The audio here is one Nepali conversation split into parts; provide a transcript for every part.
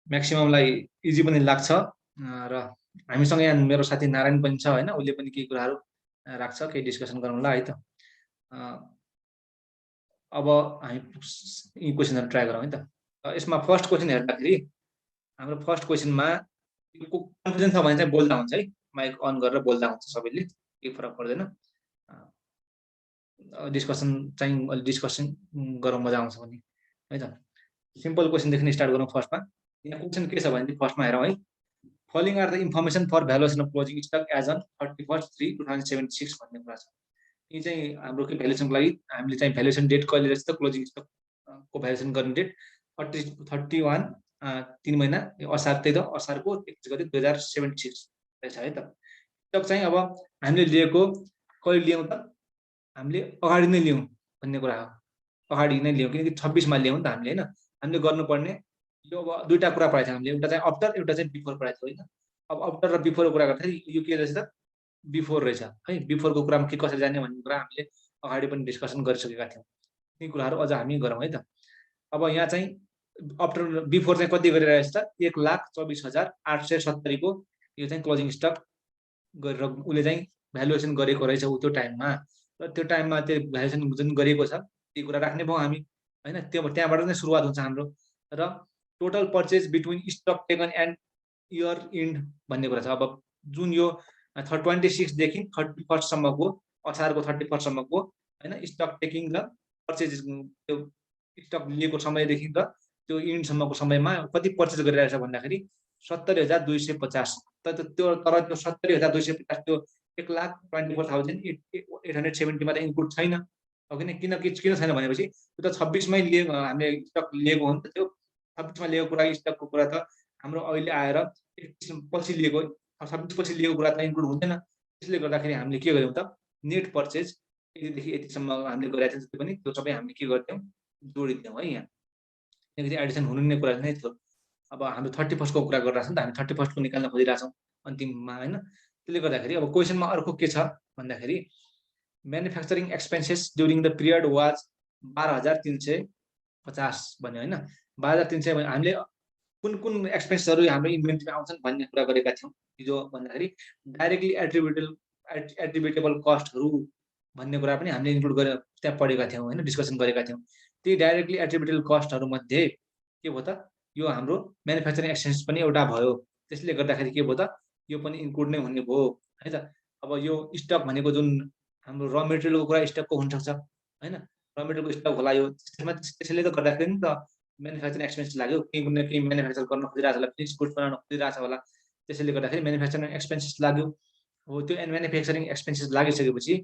म्याक्सिममलाई इजी पनि लाग्छ र हामीसँग यहाँ मेरो साथी नारायण पनि छ हैन, उसले पनि केही कुराहरू राख्छ, केही डिस्कसन गरौँला है त। अब हामी यी क्वेसनहरु ट्राई गरौँ है त। यसमा फर्स्ट क्वेसन हेर्दाखेरि हाम्रो फर्स्ट क्वेसनमा कन्फ्युजन छ भने चाहिँ बोल्दा हुन्छ है, माइक अन गरेर बोल्दा हुन्छ सबैले, केही फरक पर्दैन। डिस्कसन चाहिँ अलि डिस्कसन गरौँ मजा आउँछ भने है त। सिम्पल क्वेसनदेखि स्टार्ट गरौँ फर्स्टमा। यहाँ क्वेसन के छ भने फर्स्टमा हेरौँ है। Following are the information for valuation of closing stock as on 31/3/2076 भन्ने कुरा छ। यी चाहिँ हाम्रो के भ्यालुएसनको लागि हामीले चाहिँ भ्यालुएसन डेट कहिले रहेछ त, क्लोजिङ स्टक को भ्यालुएसन गर्ने डेट 31 3 महिना असार, त्यही त असारको 31 गते 2076 रहेछ है त। स्टक चाहिँ अब हामीले लिएको कहिले लियौँ त, हामीले अगाडि नै लियौँ भन्ने कुरा हो। अगाडि नै लियौँ किनकि 26 मा लियौँ नि त हामीले हैन। हामीले गर्नुपर्ने यो अब दुईटा कुरा पढाएको छ हामीले, एउटा चाहिँ आफ्टर, एउटा चाहिँ बिफोर पढाएको छ हैन। अब आफ्टर र बिफोरको कुरा गर्दाखेरि यो के रहेछ त, बिफोर रहेछ है। बिफोरको कुरामा के कसरी जाने भन्ने कुरा हामीले अगाडि पनि डिस्कसन गरिसकेका थियौँ। यी कुराहरू अझ हामी गरौँ है त। अब यहाँ चाहिँ आफ्टर बिफोर चाहिँ कति गरिरहेछ त, 1,24,870 को यो चाहिँ क्लोजिङ स्टक गरेर उसले चाहिँ भ्यालुएसन गरेको रहेछ त्यो टाइममा। र त्यो टाइममा त्यो भ्यालुएसन जुन गरिएको छ त्यो कुरा राख्ने भयो हामी हैन। त्यहाँबाट नै सुरुवात हुन्छ हाम्रो। र total purchase between stock taken and year end भन्ने कुरा छ। अब जुन यो 26 देखि 31 सम्मको, असारको 31 सम्मको हैन, स्टक टेकिङ र पर्चेज त्यो स्टक लिएको समयदेखि र त्यो इन्ड सम्मको समयमा कति पर्चेज गरिरहेछ भन्दाखेरि 70,250। तर त्यो 70,250 त्यो 1,24,870 मा त इन्क्लुड छैन। किन छैन भनेपछि त्यो त 26 मै लिए हामीले स्टक लिएको हो नि त। त्यो 26 मा लिएको कुरा स्टकको कुरा त हाम्रो अहिले आएर 31 पछि लिएको, 26 पछि लिएको कुरा त इन्क्लुड हुँदैन। त्यसले गर्दाखेरि हामीले के गर्यौँ त, नेट पर्चेज यतिदेखि यतिसम्म हामीले गरेका थियौँ जति पनि त्यो सबै हामीले के गर्थ्यौँ, जोडिदियौँ है यहाँ। किनकि एडिसन हुनु नै कुरा नै थियो। अब हाम्रो 31 को कुरा गरिरहेछौँ नि त, हामी 31 को निकाल्न खोजिरहेछौँ अन्तिममा हैन। त्यसले गर्दाखेरि अब क्वेसनमा अर्को के छ भन्दाखेरि manufacturing expenses during the period was 12,350 भन्यो हैन। 12,300 हामीले कुन कुन एक्सपेन्सहरू हाम्रो इन्भेन्टरीमा आउँछन् भन्ने कुरा गरेका थियौँ हिजो भन्दाखेरि डाइरेक्टली एट्रिब्युटेबल कस्टहरू भन्ने कुरा पनि हामीले इन्क्लुड गरेर त्यहाँ पढेका थियौँ हैन, डिस्कसन गरेका थियौँ। ती डाइरेक्टली एट्रिब्युटेबल कस्टहरू मध्ये के भयो त, यो हाम्रो म्यानुफ्याक्चरिङ एक्सपेन्स पनि एउटा भयो। त्यसले गर्दाखेरि के भयो त, यो पनि इन्क्लुड नै हुने भयो है त। अब यो स्टक भनेको जुन हाम्रो र मेटेरियलको कुरा स्टकको हुनसक्छ हैन, र मेटेरियलको स्टक होला यो। त्यसैले त गर्दाखेरि नि त म्यानुफ्याक्चरिङ एक्सपेन्स लाग्यो। केही कुनै केही म्यानुफ्याक्चर गर्न खोजिरहेछ होला, फिनिस गुड्स बनाउन खोजिरहेछ होला, त्यसैले गर्दाखेरि म्यानुफ्याक्चरिङ एक्सपेन्सेस लाग्यो। हो त्यो म्यानुफ्याक्चरिङ एक्सपेन्सेस लागिसकेपछि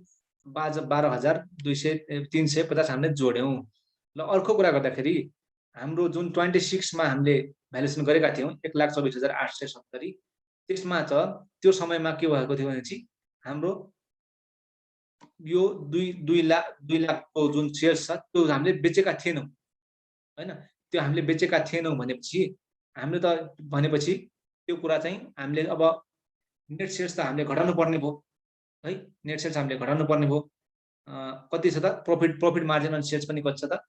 12,350 हामीले जोड्यौँ। ल अर्को कुरा गर्दाखेरि हाम्रो जुन 26 मा हामीले भ्यालुएसन गरेका थियौँ 1,24,870, त्यसमा त त्यो समयमा के भएको थियो भनेपछि हाम्रो यो 2 लाखको जुन सेल्स छ त्यो हामीले बेचेका थिएनौँ हैन। त्यो हामीले बेचेका थिएनौँ भनेपछि हामीले त भनेपछि त्यो कुरा चाहिँ हामीले अब नेट सेल्स त हामीले घटाउनु पर्ने भयो है। नेट सेल्स हामीले घटाउनु पर्ने भयो। कति छ त, प्रफिट मार्जिन अन सेल्स पनि कति छ त,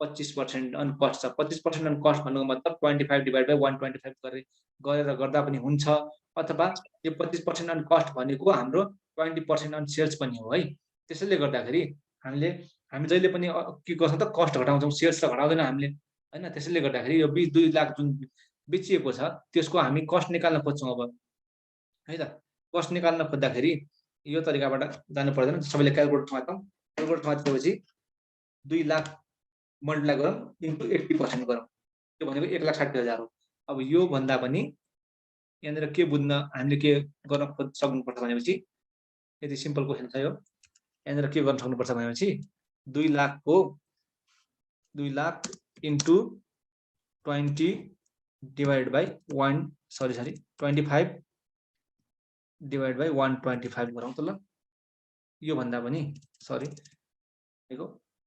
25% अन कस्ट छ। 25% अन कस्ट भन्नुको मतलब 25/125 गरेर गर्दा पनि हुन्छ, अथवा यो 25% अन कस्ट भनेको हाम्रो 20% अन सेल्स पनि हो है। त्यसैले गर्दाखेरि हामी जहिले पनि के गर्छौँ त, कस्ट घटाउँछौँ, सेल्स त घटाउँदैन हामीले हैन। त्यसैले गर्दाखेरि यो 2 लाख जुन बेचिएको छ त्यसको हामी कस्ट निकाल्न खोज्छौँ अब है त। कस्ट निकाल्न खोज्दाखेरि यो तरिकाबाट जानु पर्दैन। सबैले क्याल्कुलेटरमा जाउँ, क्याल्कुलेटरमा त्यसपछि 2 लाख मल्टिप्लाई गरौँ इन्टु 80% गरौँ, त्यो भनेको 1,60,000 हो। अब यो भन्दा पनि यहाँनिर के बुझ्न हामीले के गर्न सक्नुपर्छ भनेपछि, यति सिम्पल क्वेसन छ यो। यहाँनिर के गर्न सक्नुपर्छ भनेपछि 2 lakh into 20 divide by 25 divide by 125 गरौँ त ल। यो भन्दा पनि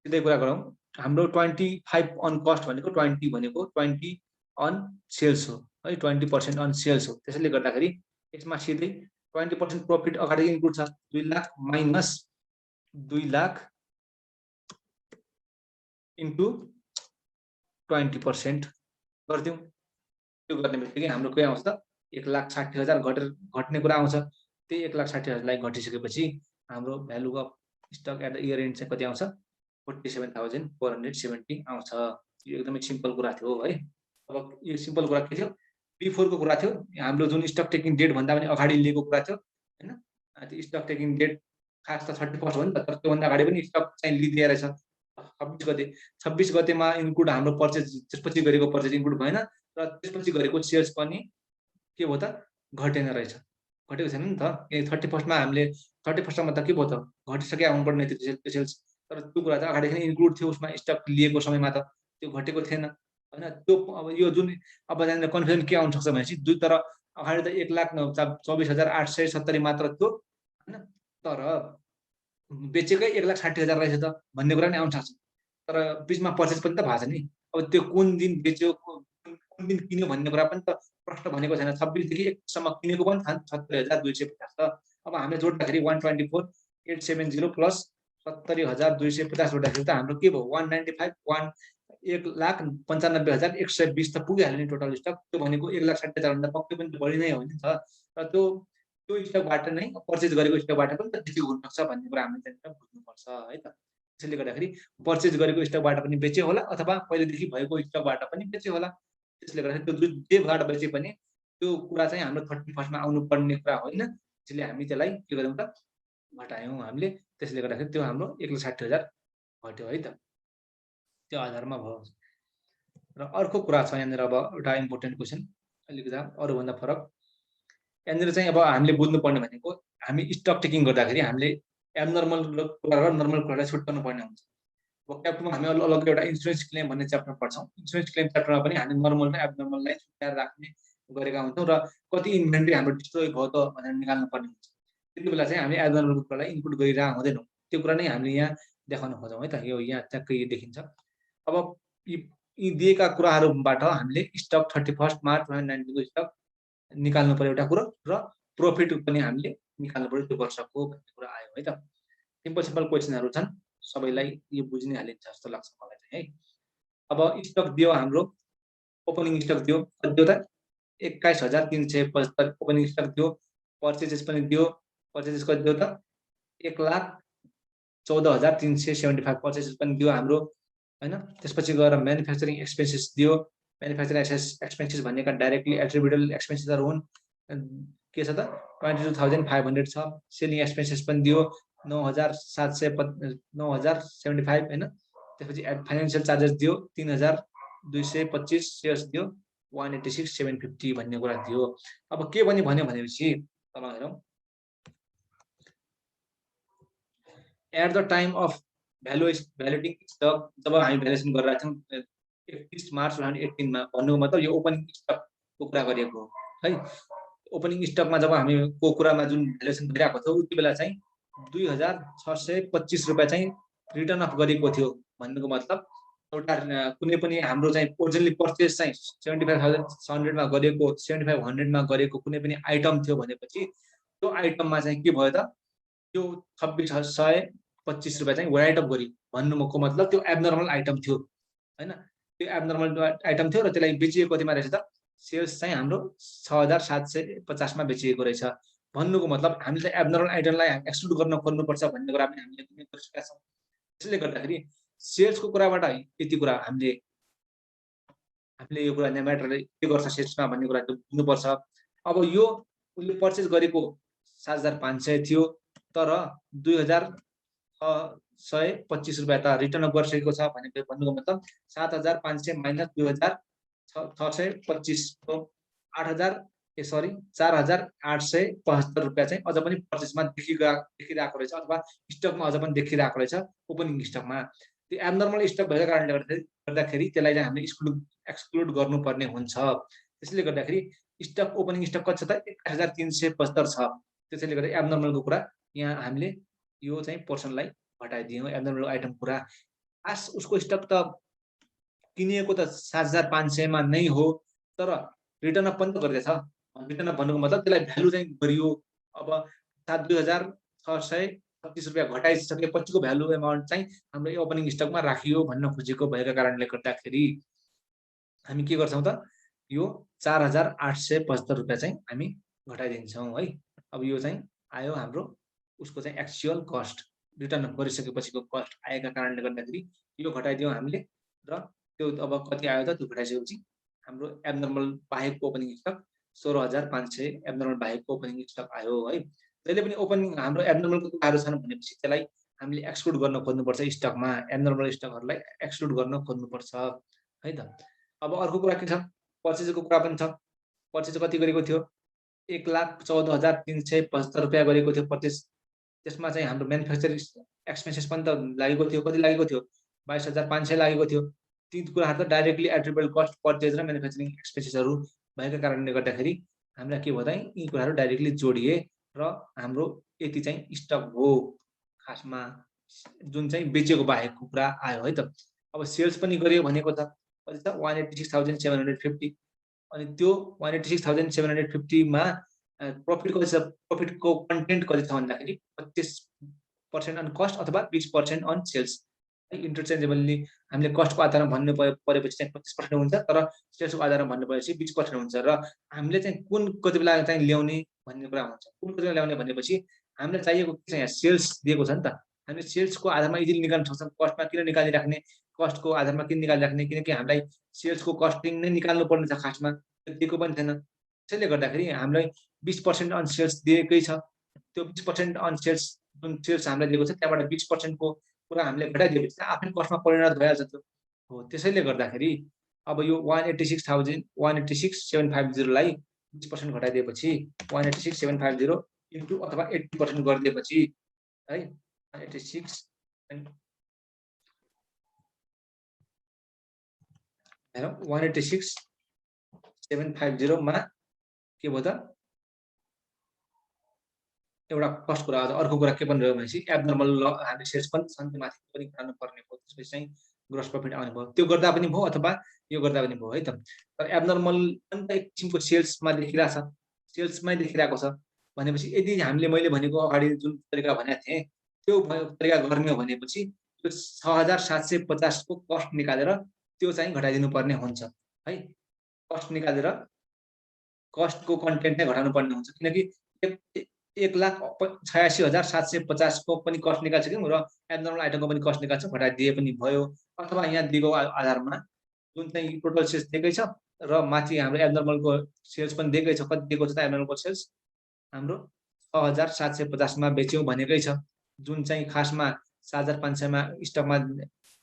सिधै कुरा गरौँ। हाम्रो 25 अन कस्ट भनेको 20 भनेको 20 अन सेल्स हो है, 20% अन सेल्स हो। त्यसैले गर्दाखेरि यसमा सिधै 20% प्रफिट अगाडि इन्क्लुड छ। 2 लाख माइनस 2 लाख इन्टु 20% गरिदिउँ त्यो गर्ने बित्तिकै हाम्रो के आउँछ त 1,60,000 घट्ने कुरा आउँछ। त्यही 1,60,000लाई घटिसकेपछि हाम्रो value of stock at the year end चाहिँ कति आउँछ 47,470 आउँछ। यो एकदमै सिम्पल कुरा थियो है। अब यो सिम्पल कुरा के थियो बिफोरको कुरा थियो हाम्रो जुन स्टक टेकिङ डेट भन्दा पनि अगाडि लिएको कुरा थियो हैन। त्यो स्टक टेकिङ डेट खास त 31 हो नि त तर त्योभन्दा अगाडि पनि स्टक चाहिँ लिदिए रहेछ 26 गते 26 गतेमा इन्क्लुड हाम्रो पर्चेज त्यसपछि गरेको पर्चेज इन्क्लुड भएन र त्यसपछि गरेको सेल्स पनि के भयो त घटेन रहेछ घटेको छैन नि त 31 मा हामीले 31 मा त के भयो त घटिसके आउनुपर्ने थियो त्यो सेल्स तर त्यो कुरा त अगाडिदेखि इन्क्लुड थियो उसमा स्टक लिएको समयमा त त्यो घटेको थिएन हैन। त्यो अब यो जुन अब यहाँनिर कन्फ्युजन के आउन सक्छ भनेपछि दुई तर अगाडि त 1,24,870 मात्र थियो हैन तर बेचेकै 1,60,000 रहेछ त भन्ने कुरा नि आउन सक्छ तर बिचमा पर्चेज पनि त भएको छ नि अब त्यो कुन दिन बेच्यो कुन दिन किन्यो भन्ने कुरा पनि त प्रश्न भनेको छैन 26 देखि 1 सम्म किनेको पनि थाहा 70,250 त अब हामीले जोड्दाखेरि 124,870 प्लस 70,250 जोड्दाखेरि त हाम्रो के भयो 195 1,95,120 त पुगिहाल्यो नि टोटल स्टक त्यो भनेको 1,60,000 भन्दा पक्कै पनि बढी नै हो नि त र त्यो स्टकबाट नै पर्चेज गरेको स्टकबाट पनि त बेचेको हुनसक्छ भन्ने कुरा हामीले त्यहाँनिर बुझ्नुपर्छ है त। त्यसैले गर्दाखेरि पर्चेज गरेको स्टकबाट पनि बेच्यो होला अथवा पहिलेदेखि भएको स्टकबाट पनि बेच्यो होला त्यसले गर्दाखेरि त्यो जेबाट बेचे पनि त्यो कुरा चाहिँ हाम्रो 31 मा आउनुपर्ने कुरा होइन त्यसले हामी त्यसलाई के गर्यौँ त घटायौँ हामीले त्यसले गर्दाखेरि त्यो हाम्रो 1,60,000 घट्यो है त त्यो आधारमा भयो। र अर्को कुरा छ यहाँनिर अब एउटा इम्पोर्टेन्ट क्वेसन अलिकति अरूभन्दा फरक यहाँनिर चाहिँ अब हामीले बुझ्नुपर्ने भनेको हामी स्टक टेकिङ गर्दाखेरि हामीले एबनर्मल कुरा र नर्मल कुरालाई छुट्याउनु पर्ने हुन्छ। भोक्याबमा हामी अलग एउटा इन्सुरेन्स क्लेम भन्ने च्याप्टर पढ्छौँ इन्सुरेन्स क्लेम च्याप्टरमा पनि हामी नर्मल र एबनर्मललाई छुट्याएर राख्ने गरेका हुन्छौँ र कति इन्भेन्ट्री हाम्रो डिस्ट्रोय भयो त भनेर निकाल्नु पर्ने हुन्छ त्यति बेला चाहिँ हामी एबनर्मल कुरालाई इन्क्लुड गरिरहेको हुँदैनौँ त्यो कुरा नै हामीले यहाँ देखाउन खोज्छौँ है त यो यहाँ ट्याक्कै देखिन्छ। अब यी दिएका कुराहरूबाट हामीले स्टक 31 मार्च 2019 को स्टक निकाल्नु पर्यो एउटा कुरो र प्रफिट पनि हामीले निकाल्नु पर्यो त्यो वर्षको भन्ने कुरा आयो है त। सिम्पल क्वेसनहरू छन् सबैलाई यो बुझ्नै हालिन्छ जस्तो लाग्छ मलाई चाहिँ है। अब स्टक दियो हाम्रो ओपनिङ स्टक दियो कति दियो त 21,375 ओपनिङ स्टक दियो पर्चेजेस पनि दियो पर्चेजेस कति दियो त 1,14,375 पर्चेजेस पनि दियो हाम्रो हैन। त्यसपछि गएर म्यानुफ्याक्चरिङ एक्सपेन्सेस दियो म्यानुफ्याक्चरिङ एक्सपेन्सेस भनेका डाइरेक्टली एट्रिब्युटेबल एक्सपेन्सेसहरू हुन् के छ त 22,500 छ सेलिङ एक्सपेन्सेस पनि दियो 9,775 हैन। त्यसपछि फाइनान्शियल चार्जेस दियो 3,225 सेयर्स दियो 186,750 भन्ने कुरा दियो। अब के भन्यो भनेपछि तपाईहरु हेरौं at the time of valuating stock जब हामी भ्यालुएसन गरिरहेका थियौं 31 मार्च 2018 मा भन्नुको मतलब यो ओपनिङ स्टकको कुरा गरिएको हो है। ओपनिङ स्टकमा जब हामी को कुरामा जुन भ्यालुएसन गरिरहेको थियो उति बेला चाहिँ 2,625 रुपैयाँ चाहिँ रिटर्न अफ गरेको थियो भन्नुको मतलब एउटा कुनै पनि हाम्रो चाहिँ ओरिजिनली पर्चेज चाहिँ 75,100 मा गरेको 7500 मा गरेको कुनै पनि आइटम थियो भनेपछि त्यो आइटममा चाहिँ के भयो त त्यो 26,625 रुपैयाँ चाहिँ राइट अफ गरियो भन्नुको मतलब त्यो एबनर्मल आइटम थियो हैन। त्यो एबनर्मल आइटम थियो र त्यसलाई बेचिएको कतिमा रहेछ त सेल्स चाहिँ हाम्रो 6,750 मा बेचिएको रहेछ भन्नुको मतलब हामीले एबनर्मल आइटमलाई एक्सक्लुड गर्न खोज्नुपर्छ भन्ने कुरा पनि हामीले गरिसकेका छौँ। त्यसले गर्दाखेरि सेल्सको कुराबाट यति कुरा हामीले यो कुरा म्याटरले के गर्छ सेल्समा भन्ने कुरा बुझ्नुपर्छ। अब यो उले पर्चेज गरेको 7,500 थियो तर 2,125 रुपैयाँ त रिटर्न अफ गरिसकेको छ भनेको भन्नुको मतलब 7,500 माइनस 2,625 तो 4,875 रुपैयाँ चाहिँ अझ पनि पर्चेजमा देखिरहेको रहेछ अथवा स्टकमा अझ पनि देखिरहेको रहेछ ओपनिङ स्टकमा। त्यो एबनर्मल स्टक भएको कारणले गर्दाखेरि त्यसलाई चाहिँ हामीले एक्सक्लुड गर्नुपर्ने हुन्छ। त्यसैले गर्दाखेरि स्टक ओपनिङ स्टक कति छ त 21,375 छ। त्यसैले गर्दा एबनर्मलको कुरा यहाँ हामीले यो चाहिँ पोर्सनलाई हटाइदियौँ एबनर्मल आइटम कुरा खास उसको स्टक त किनिएको त 7,500 मा नै हो तर रिटर्न अफ पनि त गर्दैछ रिटर्न अफ भन्नुको मतलब त्यसलाई भ्यालु चाहिँ गरियो अब 2,625 रुपैयाँ घटाइसकेपछिको भ्यालु एमाउन्ट चाहिँ हाम्रो ओपनिङ स्टकमा राखियो भन्न खोजेको भएका कारणले गर्दाखेरि हामी के गर्छौं त यो 4875 रुपैयाँ चाहिँ हामी घटाइदिन्छौँ है। अब यो चाहिँ आयो हाम्रो उसको चाहिँ एक्चुअल कस्ट, रिटर्न गरिसकेपछिको कस्ट आएका कारणले गर्दाखेरि यो घटाइदियौँ हामीले र त्यो अब कति आयो त त्यो घटाइसकेपछि हाम्रो एब्नर्मल बाहेकको ओपनिङ स्टक 16,500 एब्नर्मल बाहेकको ओपनिङ स्टक आयो है। जहिले पनि ओपनिङ हाम्रो एब्नर्मलको कुराहरू छन् भनेपछि त्यसलाई हामीले एक्सक्लुड गर्न खोज्नुपर्छ स्टकमा, एब्नर्मल स्टकहरूलाई एक्सक्लुड गर्न खोज्नुपर्छ है त। अब अर्को कुरा के छ, पर्चेजको कुरा पनि छ। पर्चेज कति गरेको थियो, 1,14,375 रुपैयाँ गरेको थियो पर्चेज। त्यसमा चाहिँ हाम्रो म्यानुफ्याक्चरिङ एक्सपेन्सेस पनि त लागेको थियो, कति लागेको थियो, 22,500 लागेको थियो। ती कुराहरू त डाइरेक्टली एट्रिब्युटेबल कस्ट पर्चेज र म्यानुफ्याक्चरिङ एक्सपेन्सेसहरू भएका कारणले गर्दाखेरि हामीलाई के भयो त यी कुराहरू डाइरेक्टली जोडिए र हाम्रो यति चाहिँ स्टक हो खासमा, जुन चाहिँ बेचेको बाहेकको कुरा आयो है त। अब सेल्स पनि गरियो भनेको त कति छ, 186,750। अनि त्यो 186,750 मा प्रफिट कति छ, प्रफिटको कन्टेन्ट कति छ भन्दाखेरि 25% अन कस्ट अथवा 20% अन सेल्स। इन्टरचेन्जेबली हामीले कस्टको आधारमा भन्नु परेपछि चाहिँ 25% हुन्छ, तर सेल्सको आधारमा भन्नु परेपछि 20% हुन्छ। र हामीले चाहिँ कुन कति बेला चाहिँ ल्याउने भन्ने कुरा हुन्छ। कुन कति बेला ल्याउने भनेपछि हामीलाई चाहिएको के छ, यहाँ सेल्स दिएको छ नि त, हामीले सेल्सको आधारमा इजिली निकाल्न सक्छौँ। कस्टमा किन निकालिराख्ने, कस्टको आधारमा किन निकालिराख्ने, किनकि हामीलाई सेल्सको कस्टिङ नै निकाल्नु पर्ने छ खासमा, दिएको पनि छैन। त्यसैले गर्दाखेरि हामीलाई 20% अन सेल्स दिएकै छ। त्यो 20% अन सेल्स जुन सेल्स हामीलाई दिएको छ त्यहाँबाट 20% को कुरा हामीले घटाइदिएपछि आफ्नै कस्टमा परिणत भइहाल्छ त्यो हो। त्यसैले गर्दाखेरि अब यो 186,750 लाई 20% घटाइदिएपछि 186,750 इन्टु अथवा 80% गरिदिएपछि है 186,750 मा के भयो त, एउटा फर्स्ट कुरा आज। अर्को कुरा के पनि रह्यो भनेपछि एब्नर्मल हामीले सेल्स पनि छन्, त्यो माथि पनि घटाउनु पर्ने भयो, त्यसपछि चाहिँ ग्रोस प्रफिट आउने भयो। त्यो गर्दा पनि भयो अथवा यो गर्दा पनि भयो है त। तर एब्नर्मल पनि त एक किसिमको सेल्समा देखिरहेको छ, सेल्समै देखिरहेको छ भनेपछि यदि हामीले मैले भनेको अगाडि जुन तरिका भनेको थिएँ त्यो तरिका गर्ने हो भनेपछि त्यो 6,750 को कस्ट निकालेर त्यो चाहिँ घटाइदिनु पर्ने हुन्छ है। कस्ट निकालेर कस्टको कन्टेन्ट नै घटाउनु पर्ने हुन्छ, किनकि 1,86,750 को पनि कस्ट निकाल्छौँ र एब्नर्मल आइटमको पनि कस्ट निकाल्छौँ, घटाइदिए पनि भयो। अथवा यहाँ दिएको आधारमा जुन चाहिँ टोटल सेल्स दिएकै छ र माथि हाम्रो एब्नर्मलको सेल्स पनि दिएकै छ, कति दिएको छ त एब्नर्मलको सेल्स हाम्रो 6,750 मा बेच्यौँ भनेकै छ, जुन चाहिँ खासमा 7,500 मा स्टकमा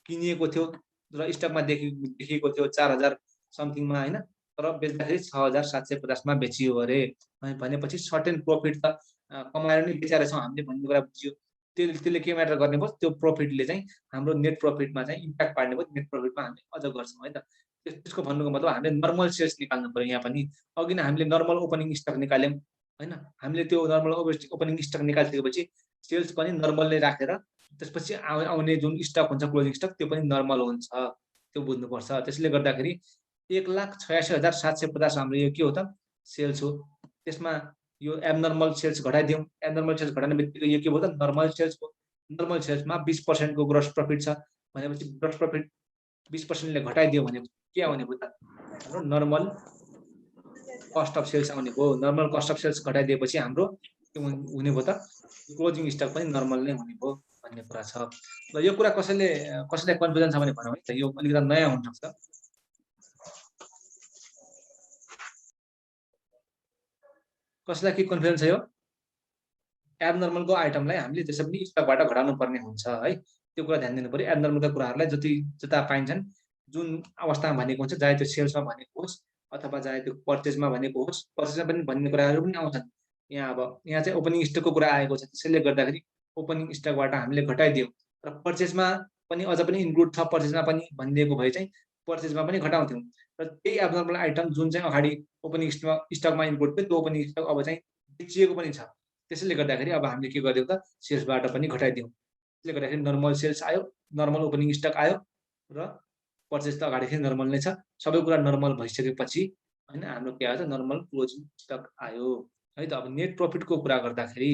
किनिएको थियो र स्टकमा देखिएको थियो 4,000 समथिङमा होइन, तर बेच्दाखेरि 6,750 मा बेचियो अरे भनेपछि सर्टेन प्रफिट त कमाएर नै बेचेर छौँ हामीले भन्ने कुरा बुझ्यो। त्यसले के म्याटर गर्ने भयो, त्यो प्रफिटले चाहिँ हाम्रो नेट प्रफिटमा चाहिँ इम्प्याक्ट पार्ने भयो। नेट प्रफिटमा हामीले अझ गर्छौँ है त। त्यसको भन्नुको मतलब हामीले नर्मल सेल्स निकाल्नु पर्यो। यहाँ पनि अघि नै हामीले नर्मल ओपनिङ स्टक निकाल्यौँ होइन, हामीले त्यो नर्मल ओपनिङ स्टक निकालिसकेपछि सेल्स पनि नर्मल नै राखेर त्यसपछि आउने जुन स्टक हुन्छ क्लोजिङ स्टक त्यो पनि नर्मल हुन्छ, त्यो बुझ्नुपर्छ। त्यसले गर्दाखेरि 1,86,750 हाम्रो यो के हो त, सेल्स हो। त्यसमा यो एब्नर्मल सेल्स घटाइदिउँ, एब्नर्मल सेल्स घटाउने बित्तिकै यो के भयो त, नर्मल सेल्स हो। नर्मल सेल्समा 20% को ग्रोस प्रफिट छ भनेपछि ग्रोस प्रफिट 20% ले घटाइदियो भने के आउने भयो त, हाम्रो नर्मल कस्ट अफ सेल्स आउने भयो। नर्मल कस्ट अफ सेल्स घटाइदिएपछि हाम्रो के हुने भयो त, क्लोजिङ स्टक पनि नर्मल नै हुने भयो भन्ने कुरा छ। र यो कुरा कसैलाई कन्फ्युजन छ भने भनौँ है त, यो अलिकति नयाँ हुनसक्छ। कसैलाई के कन्फ्युजन छ, यो एब्नर्मलको आइटमलाई हामीले जसै पनि स्टकबाट घटाउनु पर्ने हुन्छ है, त्यो कुरा ध्यान दिनु पर्यो। एब्नर्मलका कुराहरूलाई जता पाइन्छन्, जुन अवस्थामा भनेको हुन्छ, चाहे त्यो सेल्समा भनेको होस् अथवा चाहे त्यो पर्चेजमा भनेको होस्, पर्चेजमा पनि भन्ने कुराहरू पनि आउँछन्। यहाँ अब यहाँ चाहिँ ओपनिङ स्टकको कुरा आएको छ, त्यसैले गर्दाखेरि ओपनिङ स्टकबाट हामीले घटाइदियौँ र पर्चेजमा पनि अझ पनि इन्क्लुड छ, पर्चेजमा पनि भनिदिएको भए चाहिँ पर्चेजमा पनि घटाउँथ्यौँ। र त्यही एब्नर्मल आइटम जुन चाहिँ अगाडि ओपनिङ स्टकमा इन्क्लुड थियो त्यो ओपनिङ स्टक अब चाहिँ बेचिएको पनि छ। त्यसैले गर्दाखेरि अब हामीले के गरिदिउँ त, सेल्सबाट पनि घटाइदिउँ। त्यसले गर्दाखेरि नर्मल सेल्स आयो, नर्मल ओपनिङ स्टक आयो र पर्चेज त अगाडिदेखि नर्मल नै छ। सबै कुरा नर्मल भइसकेपछि होइन हाम्रो के आयो त, नर्मल क्लोजिङ स्टक आयो है त। अब नेट प्रफिटको कुरा गर्दाखेरि,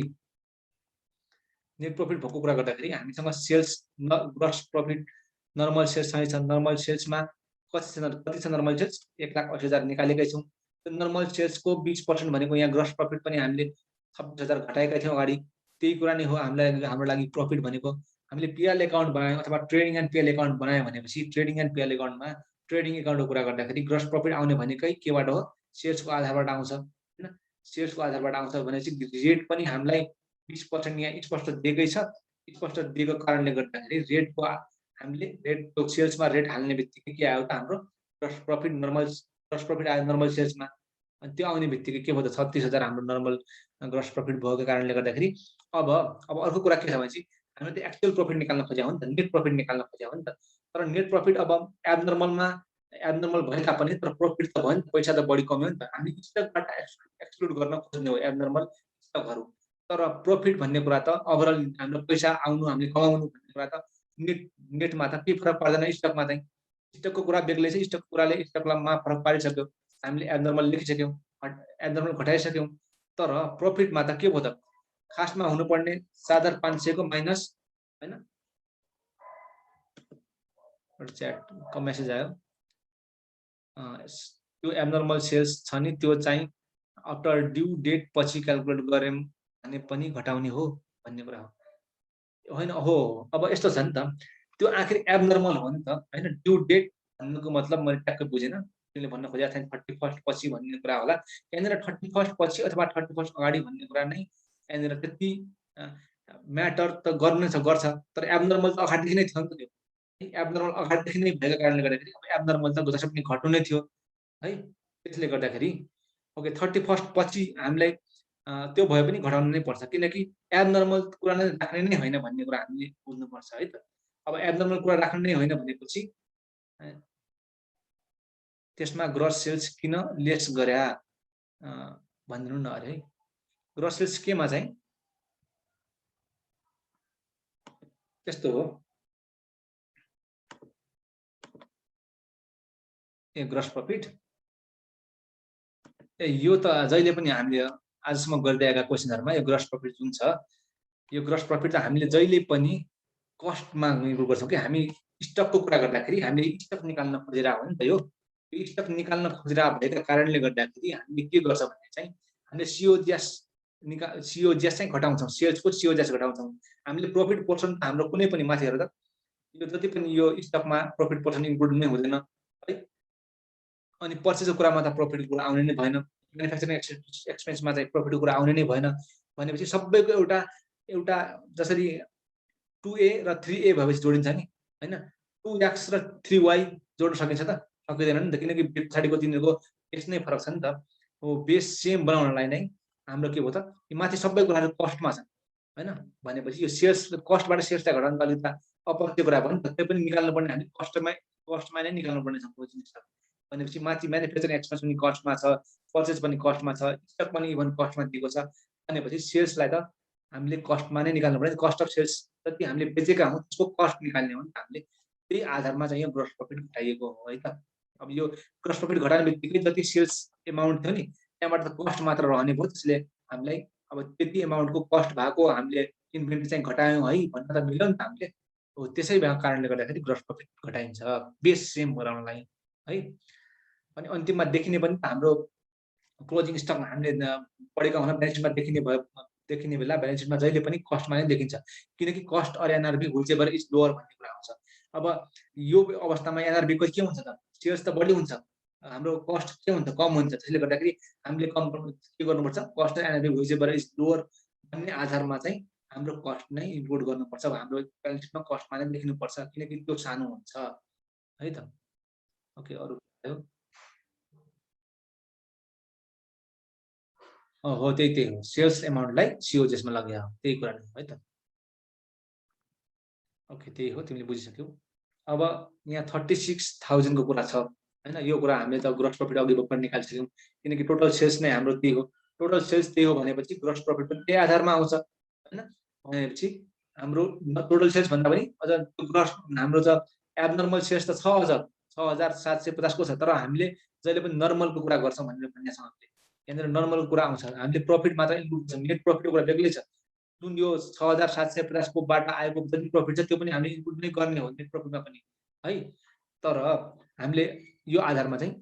नेट प्रफिट भएको कुरा गर्दाखेरि हामीसँग sales gross profit normal sales छ। नर्मल सेल्समा कति छ नर्मल सेल्स 1,80,000 निकालेकै छौँ। त्यो नर्मल सेल्सको 20% भनेको यहाँ ग्रस प्रफिट पनि हामीले 26,000 घटाएका थियौँ अगाडि। त्यही कुरा नै हो हाम्रो लागि प्रफिट भनेको। हामीले पिएल अकाउन्ट बनायौँ अथवा ट्रेडिङ एन्ड पिएल अकाउन्ट बनायो भनेपछि ट्रेडिङ एन्ड पिएल अकाउन्टमा ट्रेडिङ अकाउन्टको कुरा गर्दाखेरि ग्रस प्रफिट आउने भनेकै केबाट हो? सेल्सको आधारबाट आउँछ हैन। सेल्सको आधारबाट आउँछ भनेपछि रेट पनि हामीलाई 20% यहाँ स्पष्ट दिएकै छ। स्पष्ट दिएको कारणले गर्दाखेरि रेटको हामीले रेटको सेल्समा रेट हाल्ने बित्तिकै के आयो त हाम्रो ग्रस प्रफिट आयो नर्मल सेल्समा। अनि त्यो आउने बित्तिकै के भयो त 36,000 हाम्रो नर्मल ग्रस प्रफिट भएको कारणले गर्दाखेरि अब अर्को कुरा के छ भने चाहिँ हामीले त एक्चुअल प्रफिट निकाल्न खोज्या हो नि त, नेट प्रफिट निकाल्न खोज्या हो नि त। तर नेट प्रफिट अब एब्नर्मल भए तापनि तर प्रफिट त भयो नि त, पैसा त बढी कम्यो नि त। हामी स्टकबाट एक्सक्लुड गर्न खोज्ने हो एब्नर्मल स्टकहरू। तर प्रफिट भन्ने कुरा त ओभरअल हाम्रो पैसा आउनु हामीले कमाउनु भन्ने कुरा त नेटमा त के फरक पर्दैन। स्टकमा चाहिँ स्टकको कुरा बेग्लै छ। स्टकको कुराले स्टकमा फरक पारिसक्यो। हामीले एब्नर्मल लेखिसक्यौँ, एब्नर्मल घटाइसक्यौँ। तर प्रफिटमा त के भयो त? खासमा हुनुपर्ने 7,500 को माइनस हैन। च्याटको मेसेज आयो। त्यो एब्नर्मल सेल्स छ नि त्यो चाहिँ आफ्टर ड्यू डेट पछि क्याल्कुलेट गर्यौँ भने पनि घटाउने हो भन्ने कुरा हो। होइन हो, अब यस्तो छ नि त, त्यो आखिर एब्नर्मल हो नि त हैन। ड्यू डेट भन्नुको मतलब मैले ट्याक्कै बुझेन। तिमीले भन्न खोजेको थिएँ 31 पछि भन्ने कुरा होला। यहाँनिर 31 पछि अथवा 31 अगाडि भन्ने कुरा नै यहाँनिर त्यति म्याटर त गर्छ। तर एब्नर्मल त अगाडिदेखि नै थियो नि त त्यो। एब्नर्मल अगाडिदेखि नै भएको कारणले गर्दाखेरि अब एब्नर्मल त जसरी पनि घट्नु नै थियो है। त्यसले गर्दाखेरि ओके 31 पछि हामीलाई त्यो भए पनि घटाउनु नै पर्छ, किनकि एब्नर्मल कुरा नै राख्ने नै होइन भन्ने कुरा हामीले बुझ्नुपर्छ है त। अब एब्नर्मल कुरा राख्ने नै होइन भनेपछि त्यसमा ग्रस सेल्स किन लेस गर्या भनिदिनु न अरे है। ग्रस सेल्स केमा चाहिँ त्यस्तो हो। ग्रस प्रफिट यो त जहिले पनि हामीले आजसम्म गर्दै आएका क्वेसनहरुमा यो ग्रस प्रफिट जुन छ, यो ग्रस प्रफिट त हामीले जहिले पनि कस्टमा निर्भर गर्छौँ कि। हामी स्टकको कुरा गर्दाखेरि हामीले स्टक निकाल्न खोजिरहेको हो नि त। यो स्टक निकाल्न खोजिरहेको भएका कारणले गर्दाखेरि हामीले के गर्छ भने चाहिँ हामीले सिओजिएस चाहिँ घटाउँछौँ। सेल्सको सिओजिएस घटाउँछौँ। हामीले प्रफिट पोर्सन त हाम्रो कुनै पनि माथि हेर त, यो जति पनि यो स्टकमा प्रफिट पोर्सन इन्क्लुड नै हुँदैन है। अनि पर्चेजको कुरामा त प्रफिटको कुरा आउने नै भएन। म्यानुफ्याक्चरिङ एक्सपेन्समा चाहिँ प्रफिटको कुरा आउने नै भएन। भनेपछि सबैको एउटा जसरी 2A र 3A भएपछि जोडिन्छ नि हैन। 2x र 3y जोड्न सकिन्छ त? सकिँदैन नि त, किनकि पछाडिको तिनीहरूको बेस नै फरक छ नि त। हो, बेस सेम बनाउनलाई नै हाम्रो के भयो त, माथि सबै कुराहरू कस्टमा छन् हैन। भनेपछि यो सेल्स कस्टबाट सेल्सलाई घटाउनु त अलिकति अपत्य कुरा भयो नि त। त्यो पनि निकाल्नु पर्ने, हामी कस्टमा नै निकाल्नु पर्ने छ जिनिस। भनेपछि माथि म्यानुफ्याक्चरिङ एक्सपेन्स पनि कस्टमा छ, पर्चेज पनि कस्टमा छ, स्टक पनि इभन कस्टमा दिएको छ। भनेपछि सेल्सलाई त हामीले कस्टमा नै निकाल्नु पर्ने। कस्ट अफ सेल्स जति हामीले बेचेका हौँ त्यसको कस्ट निकाल्ने हो नि त हामीले। त्यही आधारमा चाहिँ यो ग्रस प्रफिट घटाइएको हो है त। अब यो ग्रस प्रफिट घटाउने बित्तिकै जति सेल्स एमाउन्ट थियो नि त्यहाँबाट त कस्ट मात्र रहने भयो। त्यसले हामीलाई अब त्यति एमाउन्टको कस्ट भएको हामीले इन्भेन्टरी चाहिँ घटायौँ है भन्न त मिल्यो नि त हामीले। हो, त्यसै भएको कारणले गर्दाखेरि ग्रस प्रफिट घटाइन्छ बेस सेम बनाउनलाई है। अनि अन्तिममा देखिने पनि त हाम्रो क्लोजिङ स्टकमा हामीले पढेका हुन ब्यालेन्स सिटमा देखिने बेला ब्यालेन्स सिटमा जहिले पनि कस्टमा नै देखिन्छ, किनकि cost or NRV whichever is lower भन्ने कुरा आउँछ। अब यो अवस्थामा एनआरबी को के हुन्छ त? सेल्स त बढी हुन्छ, हाम्रो कस्ट के हुन्छ? कम हुन्छ। त्यसले गर्दाखेरि हामीले के गर्नुपर्छ? कस्ट र एनआरबी व्हिचएभर इज लोअर भन्ने आधारमा चाहिँ हाम्रो कस्ट नै इन्क्लुड गर्नुपर्छ। हाम्रो ब्यालेन्स सिटमा कस्टमा नै लेख्नुपर्छ, किनकि त्यो सानो हुन्छ है त। ओके, अरु हो त्यही हो। सेल्स एमाउन्टलाई सिओजिएसमा लग्या हो, त्यही कुरा नै है त। ओके, त्यही हो, तिमीले बुझिसक्यौ। अब यहाँ 36,000 को कुरा छ हैन। यो कुरा हामीले त ग्रस प्रफिट अघि भर्खर निकालिसक्यौँ, किनकि टोटल सेल्स नै हाम्रो त्यही हो। टोटल सेल्स त्यही हो भनेपछि ग्रस प्रफिट पनि त्यही आधारमा आउँछ हैन। भनेपछि हाम्रो टोटल सेल्स भन्दा पनि अझ ग्रस हाम्रो त एब्नर्मल सेल्स त छ, अझ 6,750 को छ। तर हामीले जहिले पनि नर्मलको कुरा गर्छौँ भनेर भन्ने छ हामीले। यहाँनिर नर्मलको कुरा आउँछ। हामीले प्रफिट मात्र इन्क्लुड गर्छौँ, नेट प्रफिटको कुरा बेग्लै छ। जुन यो 6,750 को बाट आएको जति प्रफिट छ त्यो पनि हामीले इन्क्लुड नै गर्ने हो नेट प्रफिटमा पनि है। तर हामीले यो आधारमा चाहिँ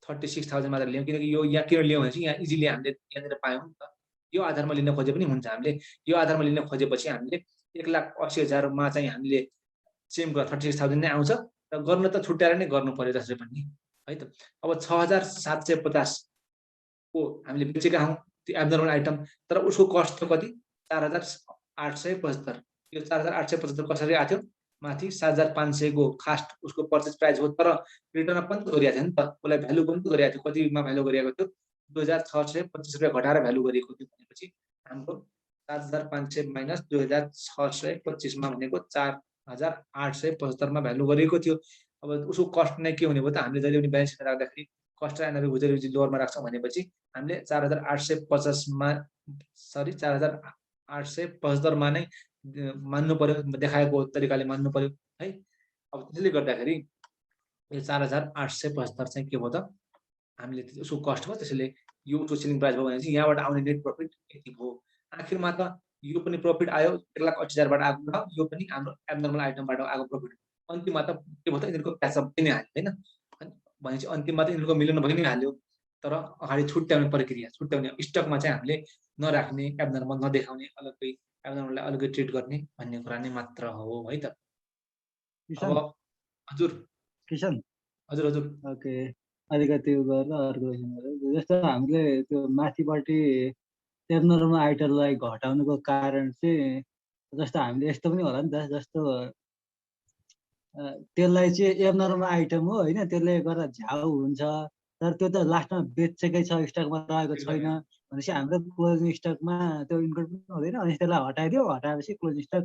36,000 मात्र लियौँ, किनकि यो यहाँ किन लियौँ भने चाहिँ यहाँ इजिली हामीले यहाँनिर पायौँ नि त। यो आधारमा लिन खोजे पनि हुन्छ। हामीले यो आधारमा लिन खोजेपछि हामीले 1,80,000 चाहिँ हामीले सेम कुरा 36,000 नै आउँछ र गर्न त छुट्याएर नै गर्नु पर्यो जसरी पनि है त। अब 6,750 को हामीले बेचेका हौँ त्यो एब्नर्मल आइटम, तर उसको कस्ट त कति 4,875। यो 4,875 कसरी आएको थियो? माथि 7,500 को खास्ट उसको पर्चेज प्राइस हो, तर रिटर्न पनि त गरिएको थियो नि त, उसलाई भ्यालु पनि त गरिएको थियो। कतिमा भ्यालु गरिएको थियो? 2,625 रुपियाँ घटाएर भ्यालु गरिएको थियो भनेपछि हाम्रो 7,500 माइनस 2,625 मा भनेको 4,875 मा भ्यालु गरिएको थियो। अब उसको कस्ट नै के हुने भयो त? हामीले जहिले पनि ब्यालेन्स सिटमा राख्दाखेरि कस्ट र एनआरभी लोवरमा राख्छौँ भनेपछि हामीले 4,850 मा सरी 4,875 मा नै मान्नु पर्यो, देखाएको तरिकाले मान्नु पर्यो है। अब त्यसले गर्दाखेरि यो 4,875 चाहिँ के भयो त? हामीले उसको कस्ट भयो, त्यसैले यो उसको सेलिङ प्राइस भयो भने चाहिँ यहाँबाट आउने नेट प्रफिट यति भयो। आखिरमा त यो पनि प्रफिट आयो 1,80,000 बाट आएको हो, यो पनि हाम्रो एब्नर्मल आइटमबाट आएको प्रफिट। अन्तिममा त के भयो त? यिनीहरूको क्याचअप पनि हाल्यो हैन? भनेपछि अन्तिममा त यिनीहरूको मिलन भइ नै हाल्यो। तर अगाडि छुट्याउने प्रक्रिया, छुट्याउने स्टकमा चाहिँ हामीले नराख्ने, एब्नर्मल नदेखाउने, अलग्गै एब्नर्मललाई अलग्गै ट्रिट गर्ने भन्ने कुरा नै मात्र हो है त। अब हजुर किशन हजुर हजुर ओके, अलिकति गरेर अर्को क्वेसन गरौँ। जस्तो हामीले त्यो माथिपट्टि एब्नर्मल आइटमलाई घटाउनुको कारण चाहिँ जस्तो हामीले यस्तो पनि होला नि त, जस्तो त्यसलाई चाहिँ एब्नर्मल आइटम हो होइन, त्यसले गर्दा झ्याउ हुन्छ, तर त्यो त लास्टमा बेचेकै छ, स्टकमा रहेको छैन भनेपछि हाम्रो क्लोजिङ स्टकमा त्यो इन्क्लुड पनि हुँदैन। अनि त्यसलाई हटाइदियो, हटाएपछि क्लोजिङ स्टक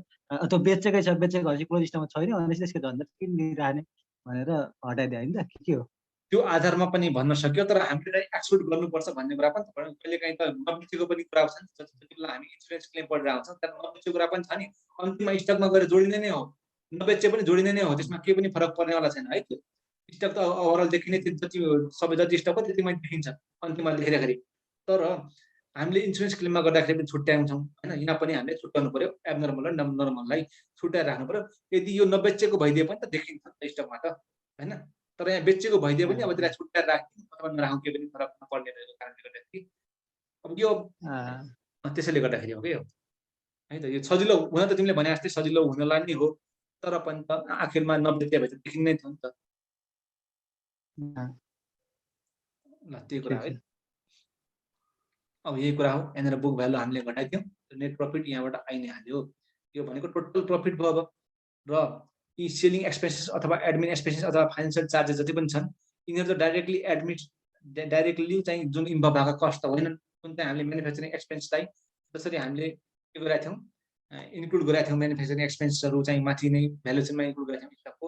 त्यो बेचेकै छ, बेचेको भनेपछि क्लोजिङ स्टकमा छैन भनेपछि त्यसको झन्झट किन लिइरहने भनेर हटाइदियो होइन त, के हो? त्यो आधारमा पनि भन्न सक्यो, तर हामीले एक्सक्लुड गर्नुपर्छ भन्ने कुरा पनि त कहिलेकाहीँ त नबेचेको पनि कुरा छ नि। जति बेला हामी इन्सुरेन्स क्लेम पढेर आउँछौँ त्यहाँ नबेचेको कुरा पनि छ नि, अन्तिममा स्टकमा गएर जोडिने नै हो, नबेचे पनि जोडिने नै हो, त्यसमा केही पनि फरक पर्नेवाला छैन है। त्यो स्टक त ओभरअल देखिने जति सबै जति स्टक हो त्यतिमै देखिन्छ अन्तिममा लेख्दाखेरि। तर हामीले इन्सुरेन्स क्लेममा गर्दाखेरि पनि छुट्याउँछौँ होइन, यहाँ पनि हामीले छुट्याउनु पर्यो, एब्नर्मल र नर्मललाई छुट्याएर राख्नु पर्यो। यदि यो नबेचेको भइदिए पनि त देखिन्छ स्टकमा त होइन, तर यहाँ बेचेको भइदिए पनि अब त्यसलाई छुट्याएर राख्ने अथवा नराख्नु केही पनि फरक नपर्ने भएको कारणले गर्दाखेरि अब यो त्यसैले गर्दाखेरि हो कि है त। यो सजिलो हुन त तिमीले भने जस्तै सजिलो हुनलाई नै हो, तर पनि त आखिरमा नबेचे भए त देखिने थियो नि त। ल त्यही कुरा है। अब यही कुरा हो, यहाँनिर बुक भ्यालु हामीले घटाइदियौँ, नेट प्रफिट यहाँबाट आइ नै हाल्यो। यो भनेको टोटल प्रफिट भयो। अब र यी सेलिङ एक्सपेन्सेस अथवा एडमिन एक्सपेन्सेस अथवा फाइनेन्सियल चार्जेस जति पनि छन्, यिनीहरू त डाइरेक्टली चाहिँ जुन इन्भल्भ भएको कस्ट त होइनन्। जुन चाहिँ हामीले म्यानुफ्याक्चरिङ एक्सपेन्सलाई जसरी हामीले के गरेका थियौँ, इन्क्लुड गरेका थियौँ, म्यानुफ्याक्चरिङ एक्सपेन्सेसहरू चाहिँ माथि नै भ्यालुएसनमा इन्क्लुड गरेका थियौँ स्टकको।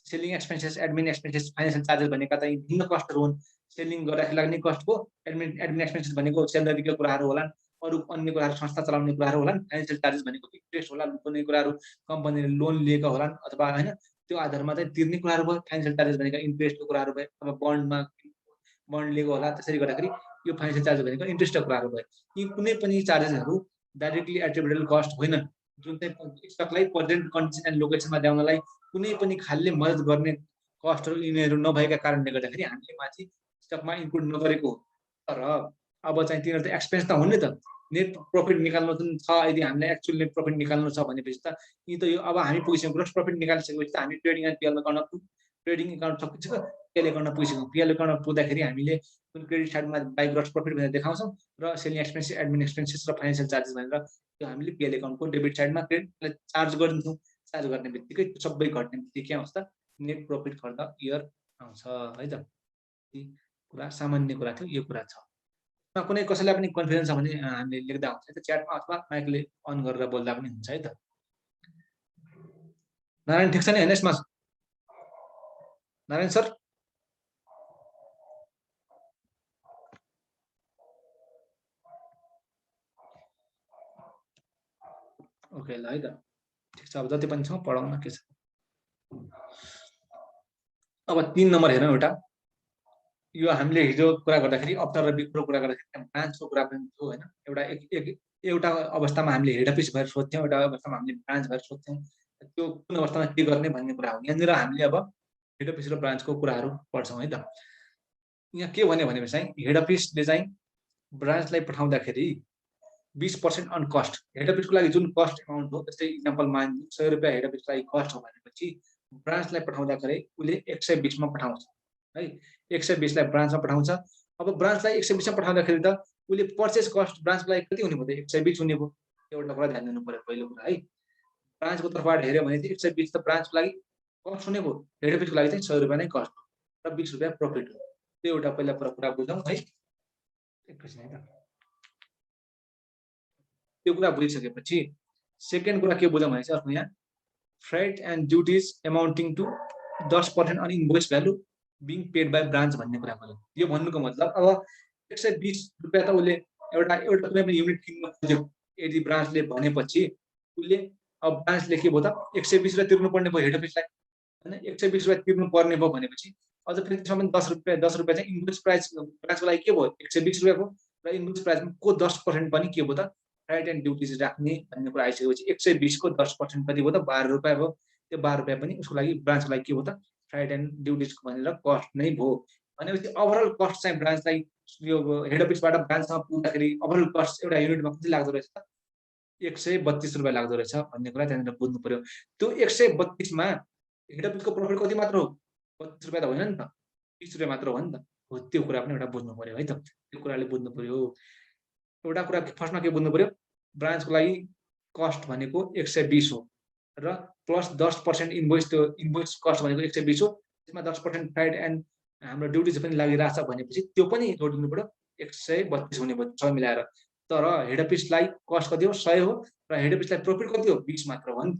Selling expenses, admin expenses, financial charges भनेका चाहिँ भिन्न कस्टहरू हुन्। सेलिङ गर्दाखेरि लाग्ने कस्टको एडमिन एक्सपेन्सेस भनेको सेलरीको कुराहरू होलान्, अरू अन्य कुराहरू संस्था चलाउने कुराहरू होलान्। फाइनेन्सियल चार्जेस भनेको इन्ट्रेस्ट होला, कुनै कुराहरू कम्पनीले लोन लिएका होलान् अथवा होइन त्यो आधारमा चाहिँ तिर्ने कुराहरू भयो। फाइनेन्सियल चार्जेस भनेको इन्ट्रेस्टको कुराहरू भयो, अथवा बन्ड लिएको होला, त्यसरी गर्दाखेरि यो फाइनेन्सियल चार्जेस भनेको इन्ट्रेस्टको कुराहरू भयो। यी कुनै पनि चार्जेसहरू डाइरेक्टली एट्रिब्युटेबल कस्ट होइनन्, जुन चाहिँ स्टकलाई प्रेजेन्ट कन्डिसन एन्ड लोकेसनमा ल्याउनलाई कुनै पनि खालले मद्दत गर्ने कस्टहरू यिनीहरू नभएका कारणले गर्दाखेरि हामीले माथि स्टकमा इन्क्लुड नगरेको हो। तर अब चाहिँ तिनीहरू त एक्सपेन्स त हुने त, नेट प्रफिट निकाल्नु जुन छ, यदि हामीलाई एक्चुअल नेट प्रफिट निकाल्नु छ भनेपछि त यी त यो अब हामी पुगिसक्यौँ। ग्रोस प्रफिट निकालिसकेपछि त हामी ट्रेडिङ एन्ड पिएलमा गर्न ट्रेडिङ एकाउन्ट सकिसक्यो, पिएल एकाउन्टमा पुगिसक्यौँ। पिएल एकाउन्टमा पुग्दाखेरि हामीले जुन क्रेडिट साइडमा बाई ग्रोस प्रफिट भनेर देखाउँछौँ र सेलिङ एक्सपेन्सेस, एडमिन एक्सपेन्सेस र फाइनेन्सियल चार्जेस भनेर त्यो हामीले पिएल एकाउन्टको डेबिट साइडमा क्रेडिटलाई चार्ज गरिदिन्छौँ। चार्ज गर्ने बित्तिकै सबै घट्ने बित्तिकै के आउँछ त? Net profit for the year आउँछ है त। कुरा सामान्य कुरा थियो, यो कुरा छ। कुनै कसैलाई पनि कन्फ्युजन छ भने हामीले लेख्दा हुन्छ है त च्याटमा, अथवा माइकले अन गरेर बोल्दा पनि हुन्छ है त। नारायण ठिक छ नि होइन यसमा? नारायण सर ओके ल है त, ठिक छ। अब जति पनि छ पढाउन के छ। अब 3 नम्बर हेरौँ। एउटा यो हामीले हिजो कुरा गर्दाखेरि अप्टर र बिगको कुरा गर्दाखेरि ब्रान्चको कुरा पनि थियो होइन। एउटा अवस्थामा हामीले हेड अफिस भएर सोध्थ्यौँ, एउटा अवस्थामा हामीले ब्रान्च भएर सोध्थ्यौँ। त्यो कुन अवस्थामा के गर्ने भन्ने कुरा हो। यहाँनिर हामीले अब हेड अफिस र ब्रान्चको कुराहरू पढ्छौँ है त। यहाँ के भन्यो भनेपछि चाहिँ हेड अफिसले चाहिँ ब्रान्चलाई पठाउँदाखेरि 20% अन कस्ट, हेड अफिसको लागि जुन कस्ट एमाउन्ट हो, जस्तै इक्जाम्पल मानिदिउँ 100 रुपियाँ हेड अफिसको लागि कस्ट हो भनेपछि ब्रान्चलाई पठाउँदाखेरि उसले 120 मा पठाउँछ है, 120 लाई ब्रान्चमा पठाउँछ। अब ब्रान्चलाई 120 मा पठाउँदाखेरि त उसले पर्चेस कस्ट ब्रान्चको लागि कति हुने भयो त 120 हुने भयो। एउटा कुरा ध्यान दिनु पर्यो पहिलो कुरा है। ब्रान्चको तर्फबाट हेऱ्यो भने चाहिँ 120 त ब्रान्चको लागि कस्ट हुने भयो, हेड अफिसको लागि चाहिँ 100 रुपियाँ नै कस्ट हो र 20 रुपियाँ प्रफिट हो। त्यो एउटा पहिला कुरा बुझौँ है। एकैछिन है त। त्यो कुरा बुझिसकेपछि सेकेन्ड कुरा के बुझौँ भने चाहिँ अर्को यहाँ freight and duties amounting to 10% on invoice value being paid by branch भन्ने कुरा बुझौँ। यो भन्नुको मतलब अब 120 रुपियाँ त उसले एउटा कुनै पनि युनिट किन्न खोज्यो यदि ब्रान्चले भनेपछि उसले अब ब्रान्चले के भयो त 120 रुपियाँ तिर्नुपर्ने भयो हेड अफिसलाई होइन, 120 रुपियाँ तिर्नु पर्ने भयो भनेपछि अझ फेरि त्यसमा 10 रुपियाँ चाहिँ इन्भोइस प्राइस ब्रान्चको लागि के भयो 120 रुपियाँ भयो र इन्भोइस प्राइसमा को 10% पनि के भयो त फ्रेट एन्ड ड्युटिज राख्ने भन्ने कुरा आइसकेपछि 120 को 10% कति भयो त 12 रुपियाँ भयो। त्यो 12 रुपियाँ पनि उसको लागि ब्रान्चको लागि के भयो त फ्रेट एन्ड ड्युटिज भनेर कस्ट नै भयो भनेपछि ओभरअल कस्ट चाहिँ ब्रान्चलाई यो हेड अफिसबाट ब्रान्चसम्म पुग्दाखेरि ओभरअल कस्ट एउटा युनिटमा कति लाग्दो रहेछ त 132 रुपियाँ लाग्दो रहेछ भन्ने कुरा त्यहाँनिर बुझ्नु पर्यो। त्यो 132 मा हेड अफिसको प्रफिट कति मात्र हो 32 रुपियाँ त होइन नि त 20 रुपियाँ मात्र हो नि त हो। त्यो कुरा पनि एउटा बुझ्नु पर्यो है त। त्यो कुराले बुझ्नु पर्यो। एउटा कुरा फर्स्टमा के बुझ्नु पर्यो ब्रान्चको लागि कस्ट भनेको 120 हो र प्लस 10% इन्भोइस, त्यो इन्भोइस कस्ट भनेको 120 हो, त्यसमा 10% फ्रेट एन्ड हाम्रो ड्युटिज पनि लागिरहेछ भनेपछि त्यो पनि जोडिनु पर्यो 132 हुने भयो 6 मिलाएर। तर हेड अफिसलाई कस्ट कति हो 100 हो र हेड अफिसलाई प्रफिट कति हो 20 मात्र हो नि त।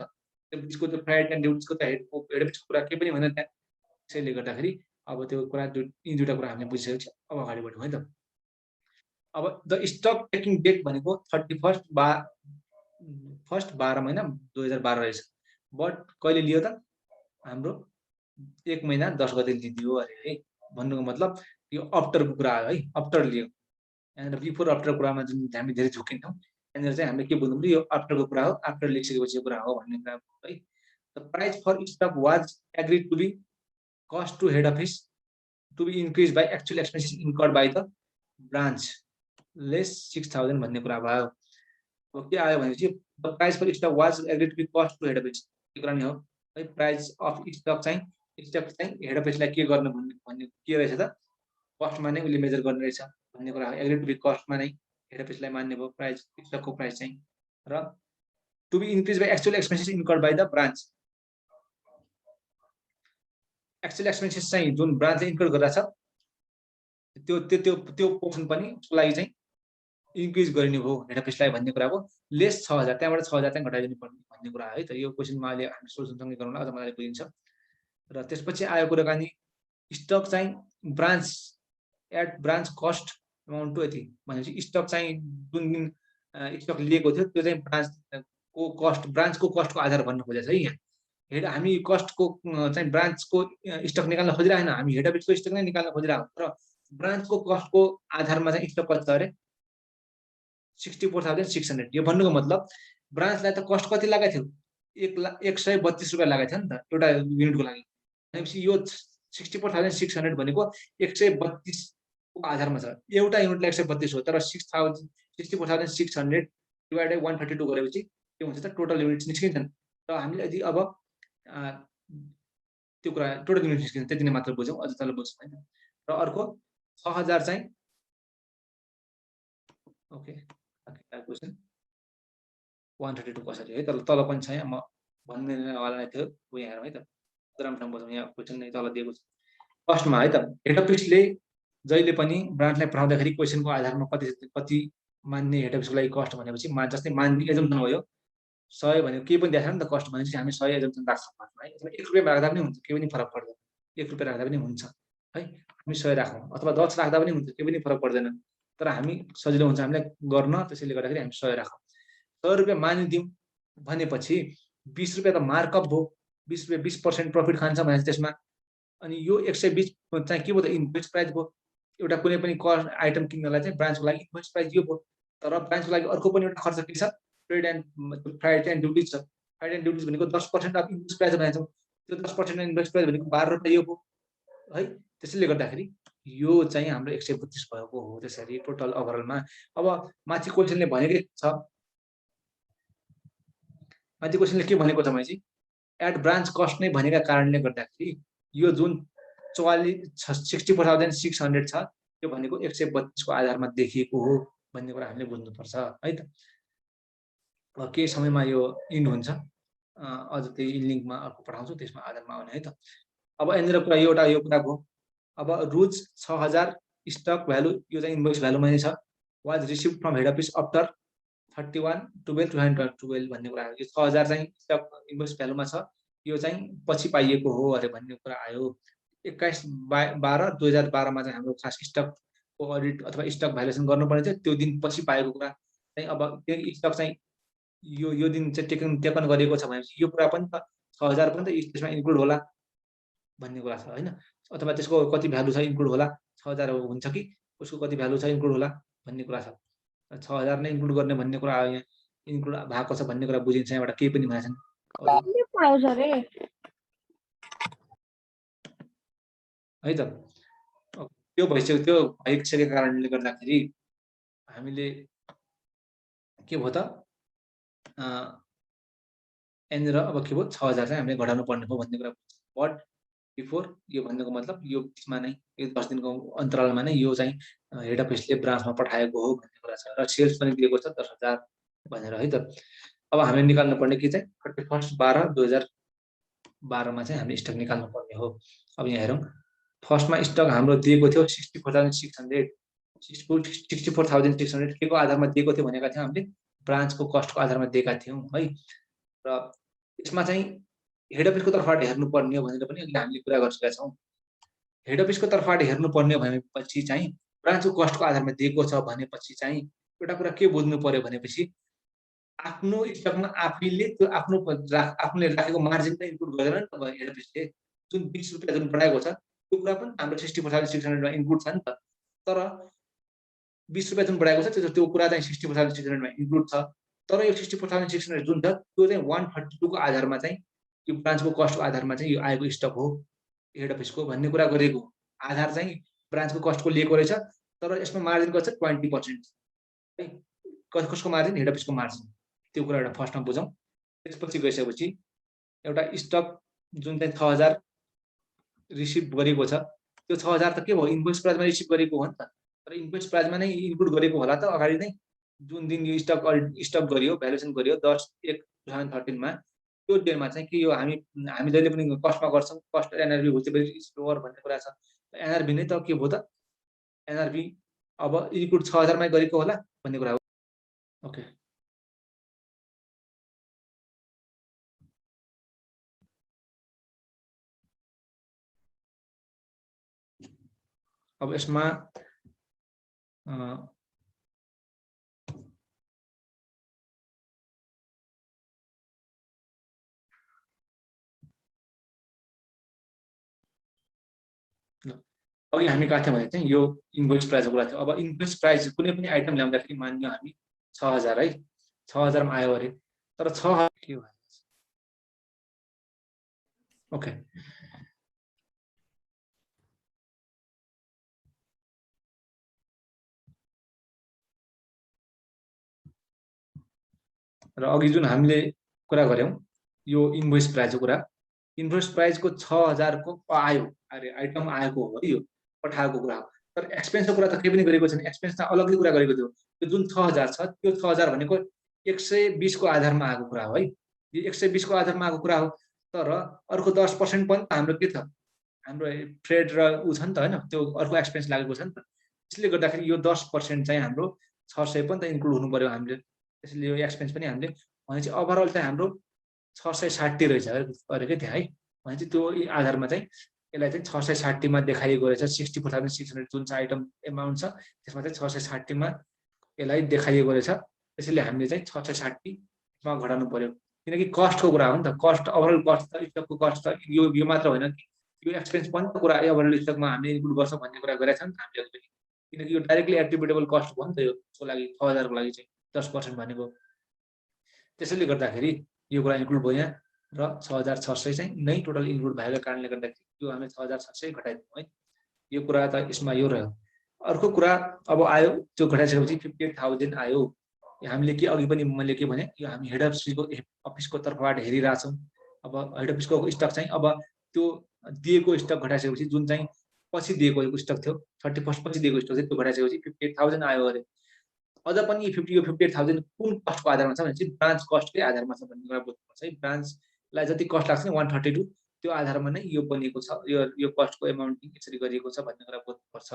त्यो 20 को त्यो फ्रेट एन्ड ड्युटिजको त हेड अफिसको कुरा केही पनि भएन त्यहाँ। त्यसैले गर्दाखेरि अब त्यो कुरा यी दुईवटा कुरा हामीले बुझिसकेपछि अब अगाडि बढौँ है त। अब द स्टक टेकिङ डेट भनेको 31 12 महिना 2012 रहेछ। बट कहिले लियो त हाम्रो 1 महिना 10 गते लिदियो अरे है। भन्नुको मतलब यो आफ्टरको कुरा हो है, आफ्टर लियो। यहाँनिर बिफोर आफ्टर कुरामा जुन हामी धेरै झुकिन्छौँ यहाँनिर चाहिँ हामीले के बुझ्नु पर्यो यो आफ्टरको कुरा हो, आफ्टर लेखिसकेपछि कुरा हो भन्ने कुरा है। The price for stock was agreed to be cost to head office to be increase by actual expenses incurred by the branch less 6000 भन्ने कुरा भयो। अब के आयो भनेपछि the price for stock was agreed to be cost to head office त्यो कुरा नि हो है। प्राइस अफ स्टक चाहिँ हेड अफिसलाई के गर्नु भन्ने के रहेछ त कस्टमा नै उसले मेजर गर्ने रहेछ भन्ने कुरा हो। एग्रिड टु बी कस्टमा नै हेड अफिसलाई मान्ने भयो प्राइस स्टकको प्राइस चाहिँ। र to be increase by actual expenses incurred by the branch, actual expenses चाहिँ जुन ब्रान्चले इन्कर्ड गरिरहेछ त्यो त्यो त्यो त्यो पोर्सन पनि उसको लागि चाहिँ इन्क्रिज गरिने भयो हेड अफिसलाई भन्ने कुरा हो। लेस 6000 त्यहाँबाट 6000 चाहिँ घटाइदिनु पर्ने भन्ने कुरा है त। यो क्वेसनमा अहिले हामी सोल्युसनसँगै गरौँला अझ मजाले बुझिन्छ। र त्यसपछि आयो कुराकानी स्टक चाहिँ branch at branch cost amount to यति भनेपछि स्टक चाहिँ जुन दिन स्टक लिएको थियो त्यो चाहिँ ब्रान्चको कस्ट ब्रान्चको कस्टको आधार भन्न खोजेको छ है यहाँ। हेड हामी कस्टको चाहिँ ब्रान्चको स्टक निकाल्न खोजिरहेन, हामी हेड अफिसको स्टक नै निकाल्न खोजिरहेको तर ब्रान्चको कस्टको आधारमा चाहिँ स्टक कति छ अरे 64,600। यो भन्नुको मतलब ब्रान्चलाई त कस्ट कति लागेको थियो 132 रुपियाँ लागेको थियो नि त एउटा युनिटको लागि भनेपछि यो 64,600 भनेको 132 को आधारमा छ। एउटा युनिटलाई 132 हो तर 64,600 डिभाइडेड 132 गरेपछि के हुन्छ त टोटल युनिट्स निस्किन्छन्। र हामीले यदि अब त्यो कुरा टोटल युनिट निस्किन्छ त्यति नै मात्र बुझौँ, अझ तल बुझ्छौँ होइन। र अर्को 6000 चाहिँ ओके क्वेसन 132 कसरी है तल पनि छ यहाँ म भन्नेवाला नै थियो ऊ यहाँ हेरौँ है त। राम्रोसँग बुझौँ यहाँ क्वेसन नै तल दिएको छ फर्स्टमा है त। हेड अफिसले जहिले पनि ब्रान्चलाई पठाउँदाखेरि क्वेसनको आधारमा कति मान्ने हेड अफिसको लागि कस्ट भनेपछि जस्तै मान्ने एजम्पसन भयो 100 भनेको केही पनि देखाएन नि त कस्ट भनेपछि हामी 100 एजम्पसन राख्छौँ है। 1 रुपियाँ राख्दा पनि हुन्छ केही पनि फरक पर्दैन, 1 रुपियाँ राख्दा पनि हुन्छ है हामी 100 राखौँ अथवा 10 राख्दा पनि हुन्छ केही पनि फरक पर्दैन तर हामी सजिलो हुन्छ हामीलाई गर्न त्यसैले गर्दाखेरि हामी 100 राखौँ। 100 रुपियाँ मानिदिउँ भनेपछि 20 रुपियाँ त मार्कअप भयो, 20 रुपियाँ 20% प्रफिट खान्छ भनेपछि त्यसमा अनि यो 120 चाहिँ के भयो त इन्भोइस प्राइस भयो। एउटा कुनै पनि कस्ट आइटम किन्नलाई चाहिँ ब्रान्चको लागि इन्भोइस प्राइस यो भयो। तर ब्रान्चको लागि अर्को पनि एउटा खर्च के छ फ्रेट एन्ड ड्युटिज छ। फ्रेट एन्ड ड्युटिज भनेको 10% अफ इन्भोइस प्राइस भनेछौँ त्यो 10% इन्भोइस प्राइस भनेको 12 रुपैयाँ यो हो है। त्यसैले गर्दाखेरि यो चाहिँ हाम्रो 132 भएको हो। त्यसरी टोटल ओभरअलमा अब माथि क्वेसनले भनेकै छ, माथि क्वेसनले के भनेको छ भनेपछि एट ब्रान्च कस्ट नै भनेका कारणले गर्दाखेरि यो जुन 64,600 छ त्यो भनेको 132 को आधारमा देखिएको हो भन्ने कुरा हामीले बुझ्नुपर्छ है त। केही समयमा यो इन्ड हुन्छ, अझ त्यही लिङ्कमा अर्को पठाउँछु, त्यसमा आधारमा आउने है त। अब यहाँनिर कुरा एउटा यो कुरा भयो। अब रुज 6000 स्टक भ्यालु यो चाहिँ इन्भोइस भ्यालुमा नै छ। Was receive from head office after 31/12/2012 भन्ने कुरा आयो। यो 6000 चाहिँ स्टक इन्भोइस भ्यालुमा छ, यो चाहिँ पछि पाइएको हो अरे भन्ने कुरा आयो। 21/12/2012 मा चाहिँ हाम्रो खास स्टकको अडिट अथवा स्टक भ्यालुएसन गर्नुपर्ने थियो, त्यो दिन पछि पाएको कुरा चाहिँ अब त्यो स्टक चाहिँ यो दिन चाहिँ टेकन गरिएको छ भनेपछि यो कुरा पनि त 6000 पनि त त्यसमा इन्क्लुड होला भन्ने कुरा छ हैन। अथवा त्यसको कति भ्यालु छ इन्क्लुड होला, 6000 हुन्छ कि उसको कति भ्यालु छ इन्क्लुड होला भन्ने कुरा छ। 6000 नै इन्क्लुड गर्ने भन्ने कुरा आयो, यहाँ इन्क्लुड भएको छ भन्ने कुरा बुझिन्छ, यहाँबाट केही पनि भनेको छैन है त। त्यो भइसक्यो, त्यो भइसकेको कारणले गर्दाखेरि हामीले के भयो त यहाँनिर अब के भयो 6000 चाहिँ हामीले घटाउनु पर्ने हो भन्ने कुरा। बट बिफोर यो भन्नुको मतलब यो बिचमा नै यो 10 दिनको अन्तरालमा नै यो चाहिँ हेड अफिसले ब्रान्चमा पठाएको हो भन्ने कुरा छ र सेल्स पनि दिएको छ 10,000 भनेर है त। अब हामीले निकाल्नु पर्ने के चाहिँ 31/12/2012 मा चाहिँ हामीले स्टक निकाल्नु पर्ने हो। अब यहाँ हेरौँ, फर्स्टमा स्टक हाम्रो दिएको थियो 64,600 64,600 के को आधारमा दिएको थियो भनेका थियौँ हामीले, ब्रान्चको कस्टको आधारमा दिएका थियौँ है। र यसमा चाहिँ हेड अफिसको तर्फबाट हेर्नुपर्ने हो भनेर पनि अघि हामीले कुरा गरिसकेका छौँ। हेड अफिसको तर्फबाट हेर्नुपर्ने भनेपछि चाहिँ ब्रान्चको कस्टको आधारमा दिएको छ भनेपछि चाहिँ एउटा कुरा के बुझ्नु पर्यो भनेपछि आफ्नो स्टकमा आफैले त्यो आफूले राखेको मार्जिन त इन्क्लुड गर्दैन नि त हेड अफिसले। जुन 20 रुपियाँ जुन बढाएको छ त्यो कुरा पनि हाम्रो 64,600 मा इन्क्लुड छ नि त। तर 20 रुपियाँ जुन बढाएको छ त्यो कुरा चाहिँ 64,600 मा इन्क्लुड छ। तर यो 64,600 जुन छ त्यो चाहिँ 132 को आधारमा चाहिँ यो ब्रान्चको कस्टको आधारमा चाहिँ यो आएको स्टक हो हेड अफिसको भन्ने कुरा गरेको। आधार चाहिँ ब्रान्चको कस्टको लिएको रहेछ, तर यसमा मार्जिन कति छ 20% है। कसको मार्जिन? हेड अफिसको मार्जिन। त्यो कुरा एउटा फर्स्टमा बुझौँ। त्यसपछि गइसकेपछि एउटा स्टक जुन चाहिँ 6000 रिसिभ गरेको छ त्यो 6000 त के भयो इन्भोइस प्राइसमा रिसिभ गरेको हो नि त। तर इन्भोइस प्राइसमा नै इन्क्लुड गरेको होला त अगाडि नै, जुन दिन यो स्टक गरियो भ्यालुएसन गरियो 10/1/2013 मा त्यो डेमा चाहिँ के यो हामी जहिले पनि कस्टमा गर्छौँ, कस्ट एनआरबी इज लोअर भन्ने कुरा छ। एनआरबी नै त के भयो त एनआरबी अब इन्क्लुड 6000 मै गरेको होला भन्ने कुरा हो। ओके, अब यसमा अघि हामी कहाँ थियौँ भने चाहिँ यो इन्भोइस प्राइसको कुरा थियो। अब इन्भोइस प्राइस कुनै पनि आइटम ल्याउँदाखेरि मान्यो हामी 6000 है, 6000 मा आयो अरे, तर 6000 के भयो? ओके, र अघि जुन हामीले कुरा गऱ्यौँ यो इन्भोइस प्राइसको कुरा, इन्भोइस प्राइसको 6000 को आयो अरे आइटम आएको हो यो पठाएको कुरा हो। तर एक्सपेन्सको कुरा त केही पनि गरेको छैन, एक्सपेन्स त अलग्गै कुरा गरेको थियो। त्यो जुन 6000 छ त्यो 6000 भनेको 120 को आधारमा आएको कुरा हो है। यो 120 को आधारमा आएको कुरा हो। तर अर्को 10% पनि हाम्रो के छ, हाम्रो ट्रेड र उ छ नि त हैन, त्यो अर्को एक्सपेन्स लागेको छ नि त। त्यसले गर्दाखेरि यो 10% चाहिँ हाम्रो 600 पनि त इन्क्लुड हुनु पर्यो हामीले। त्यसले यो एक्सपेन्स पनि हामीले भनेपछि ओभरअल चाहिँ हाम्रो 660 रहेछ अरे के त्यहाँ है। भनेपछि त्यो आधारमा चाहिँ यसलाई चाहिँ 660 मा देखाइएको रहेछ। 64,600 जुन चाहिँ आइटम एमाउन्ट छ त्यसमा चाहिँ 660 मा यसलाई देखाइएको रहेछ। त्यसैले हामीले चाहिँ 660 मा घटाउनु पर्यो, किनकि कस्टको कुरा हो नि त। कस्ट ओभरअल कस्ट त स्टकको कस्ट त यो मात्र होइन कि यो एक्सपेन्स पनि त कुरा ओभरअल स्टकमा हामीले इन्क्लुड गर्छौँ भन्ने कुरा गरेका छौँ नि त हामीले पनि, किनकि यो डाइरेक्टली एट्रिब्युटेबल कस्ट भयो नि त यसको लागि 6000 को लागि चाहिँ 10% भनेको। त्यसैले गर्दाखेरि यो कुरा इन्क्लुड भयो यहाँ। र 6600 चाहिँ नै टोटल इन्क्लुड भएको कारणले गर्दाखेरि त्यो हामीले 6600 घटाइदियौँ है। यो कुरा त यसमा यो रह्यो। अर्को कुरा अब आयो त्यो घटाइसकेपछि 58,000 आयो। हामीले के अघि पनि मैले के भने यो हामी हेड अफिसको तर्फबाट हेरिरहेछौँ। अब हेड अफिसको स्टक चाहिँ अब त्यो दिएको स्टक घटाइसकेपछि जुन चाहिँ पछि दिएको स्टक थियो 31 पछि दिएको स्टक थियो त्यो घटाइसकेपछि 58,000 आयो अरे। अझ पनि 58,000 कुन कस्टको आधारमा छ भने चाहिँ ब्रान्च कस्टकै आधारमा छ भन्ने कुरा बुझ्नुपर्छ है। ब्रान्चलाई जति कस्ट लाग्छ नि 132 त्यो आधारमा नै यो बनिएको छ, यो कस्टको एमाउन्टिङ यसरी गरिएको छ भन्ने कुरा बुझ्नुपर्छ।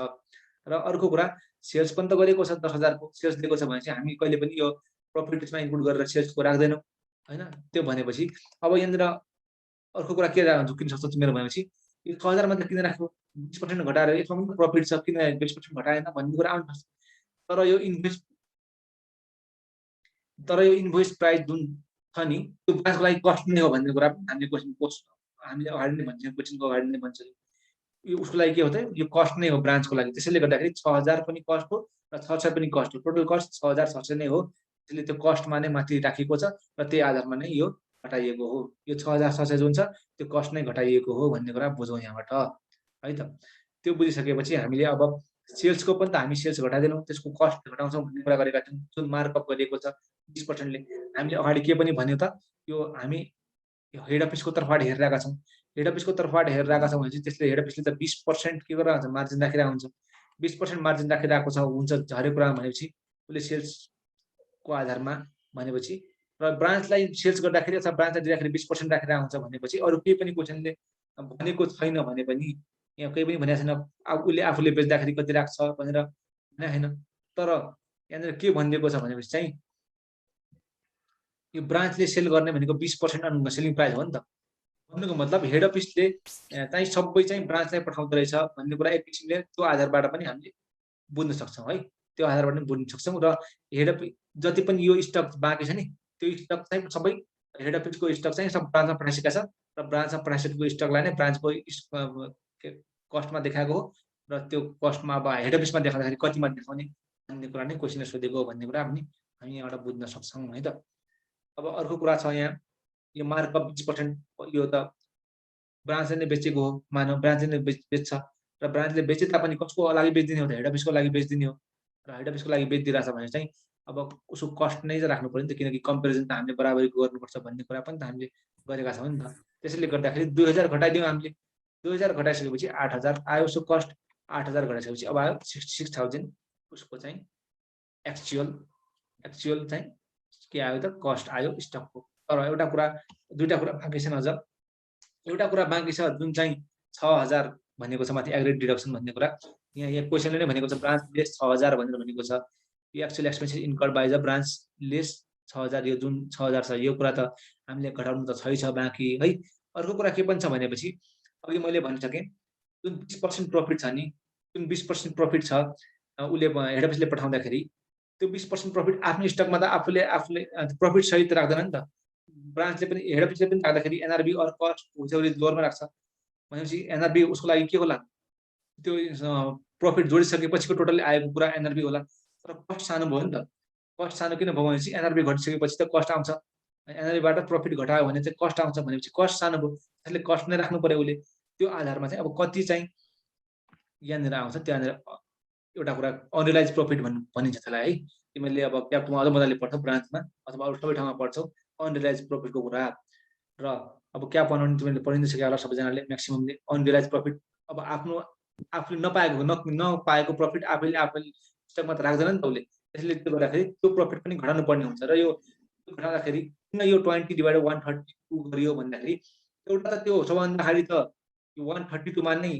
र अर्को कुरा सेल्स पनि त गरेको छ 10,000 को सेल्स दिएको छ भने चाहिँ हामी कहिले पनि यो प्रफिटमा इन्क्लुड गरेर सेल्सको राख्दैनौँ हैन। त्यो भनेपछि अब यहाँनिर अर्को कुरा के झुक्किन सक्छ मेरो भनेपछि यो 6,000 मात्र किन राख्यो 20% घटाएर यसमा पनि प्रफिट छ किन 20% घटाएन भन्ने कुरा आउनु सक्छ। तर यो इन्भोइस प्राइस जुन छ नि त्यो ब्रान्चको लागि कस्ट नै हो भन्ने कुरा हामीले हामीले अगाडि नै भन्छौँ, क्वेसनको अगाडि नै भन्छ यो उसको लागि के हो त यो कस्ट नै हो ब्रान्चको लागि। त्यसैले गर्दाखेरि 6,000 पनि कस्ट हो र 6,600 पनि कस्ट हो। टोटल कस्ट 6,600 नै हो। त्यसले त्यो कस्टमा नै माथि राखेको छ र त्यही आधारमा नै यो घटाइएको हो। यो 6,600 जुन छ त्यो कस्ट नै घटाइएको हो भन्ने कुरा बुझौँ यहाँबाट है त। त्यो बुझिसकेपछि हामीले अब सेल्सको पनि त हामी सेल्स घटाइदिनौँ त्यसको कस्ट घटाउँछौँ भन्ने कुरा गरेका थियौँ। जुन मार्कअप गरिएको छ 20% ले हामीले अगाडि के पनि भन्यो त यो हामी हेड अफिसको तर्फबाट हेरिरहेका छौँ। हेड अफिसको तर्फबाट हेरिरहेका छौँ भने चाहिँ त्यसले हेड अफिसले त 20% के गरिरहेको हुन्छ मार्जिन राखिरहेको हुन्छ। 20% मार्जिन राखिरहेको छ हुन्छ हरेक कुरा भनेपछि उसले सेल्सको आधारमा भनेपछि र ब्रान्चलाई सेल्स गर्दाखेरि अथवा ब्रान्चलाई दिँदाखेरि 20% राखिरहेको हुन्छ भनेपछि अरू केही पनि क्वेसनले भनेको छैन भने पनि यहाँ केही पनि भनेको छैन उसले आफूले बेच्दाखेरि कति राख्छ भनेर भने होइन। तर यहाँनिर के भनिदिएको छ भनेपछि चाहिँ यो ब्रान्चले सेल गर्ने भनेको 20% सेलिङ प्राइस हो नि त। भन्नुको मतलब हेड अफिसले चाहिँ सबै चाहिँ ब्रान्चलाई पठाउँदो रहेछ भन्ने कुरा एक किसिमले त्यो आधारबाट पनि हामीले बुझ्न सक्छौँ है। त्यो आधारबाट पनि बुझ्न सक्छौँ र हेड अफिस जति पनि यो स्टक बाँकी छ नि त्यो स्टक चाहिँ सबै हेड अफिसको स्टक चाहिँ सब ब्रान्चमा पठाइसकेका छ र ब्रान्चमा पठाइसकेको स्टकलाई नै ब्रान्चको कस्टमा देखाएको हो र त्यो कस्टमा अब हेड अफिसमा देखाउँदाखेरि कतिमा देखाउने भन्ने कुरा नै क्वेसनले सोधेको भन्ने कुरा हामी यहाँबाट बुझ्न सक्छौँ है त। अब अर्को कुरा छ यहाँ यो मार्कअप 20% यो त ब्रान्चले नै बेचेको हो मानव ब्रान्चले नै बेच्छ र ब्रान्चले बेचे तापनि कसको लागि बेचिदिने हो त हेड अफिसको लागि बेचिदिने हो र हेड अफिसको लागि बेचिदिरहेछ भने चाहिँ अब उसको कस्ट नै चाहिँ राख्नु पर्यो नि त किनकि कम्पेरिजन त हामीले बराबरी गर्नुपर्छ भन्ने कुरा पनि त हामीले गरेका छौँ नि त। त्यसैले गर्दाखेरि 2,000 घटाइदियौँ हामीले 2,000 घटाइसकेपछि 8,000 आयो उसको कस्ट 8,000 घटाइसकेपछि अब आयो 66,000 उसको चाहिँ एक्चुअल चाहिँ के आयो त कस्ट आयो स्टकको। तर दुईटा कुरा बाँकी छन् अझ। एउटा कुरा बाँकी छ जुन चाहिँ 6,000 भनेको छ माथि एग्रिगेट डिडक्सन भन्ने कुरा यहाँ क्वेसनले नै भनेको छ ब्रान्च लेस 6,000 भनेर भनेको छ। यो actual expenses incurred by the branch less 6,000 यो जुन 6,000 छ यो कुरा त हामीले घटाउनु त छै बाँकी है। अर्को कुरा के पनि छ भनेपछि अघि मैले भनिसकेँ जुन 20% प्रफिट छ नि जुन 20% प्रफिट छ उसले हेड अफिसले पठाउँदाखेरि त्यो 20% प्रफिट आफ्नो स्टकमा त आफूले प्रफिट सहित राख्दैन नि त। ब्रान्चले पनि हेड अफिसले पनि राख्दाखेरि एनआरबी अर कस्ट हुन्छ जोरमा राख्छ भनेपछि एनआरबी उसको लागि के होला त्यो प्रफिट जोडिसकेपछिको टोटल आएको कुरा एनआरबी होला। तर कस्ट सानो भयो नि त। कस्ट सानो किन भयो भनेपछि एनआरबी घटिसकेपछि त कस्ट आउँछ। एनआरबीबाट प्रफिट घटायो भने चाहिँ कस्ट आउँछ भनेपछि कस्ट सानो भयो त्यसले कस्ट नै राख्नु पर्यो उसले। त्यो आधारमा चाहिँ अब कति चाहिँ यहाँनिर आउँछ त्यहाँनिर एउटा कुरा अनरियलाइज प्रफिट भनिन्छ त्यसलाई है। तिमीले अब क्यापमा अझ मजाले पढ्छौ ब्रान्चमा अथवा अरू सबै ठाउँमा पढ्छौ अनरियलाइज प्रफिटको कुरा र अब क्याप बनाउनु तिमीले पढिदिइसक्यो होला सबैजनाले म्याक्सिममले अनरियलाइज प्रफिट अब आफूले नपाएको प्रफिट आफैले स्टकमा त राख्दैन नि त उसले। त्यसले त्यो गर्दाखेरि त्यो प्रफिट पनि घटाउनु पर्ने हुन्छ र यो घटाउँदाखेरि किन यो 20/132 गरियो भन्दाखेरि एउटा त त्यो सबभन्दा अगाडि त 132 मा नै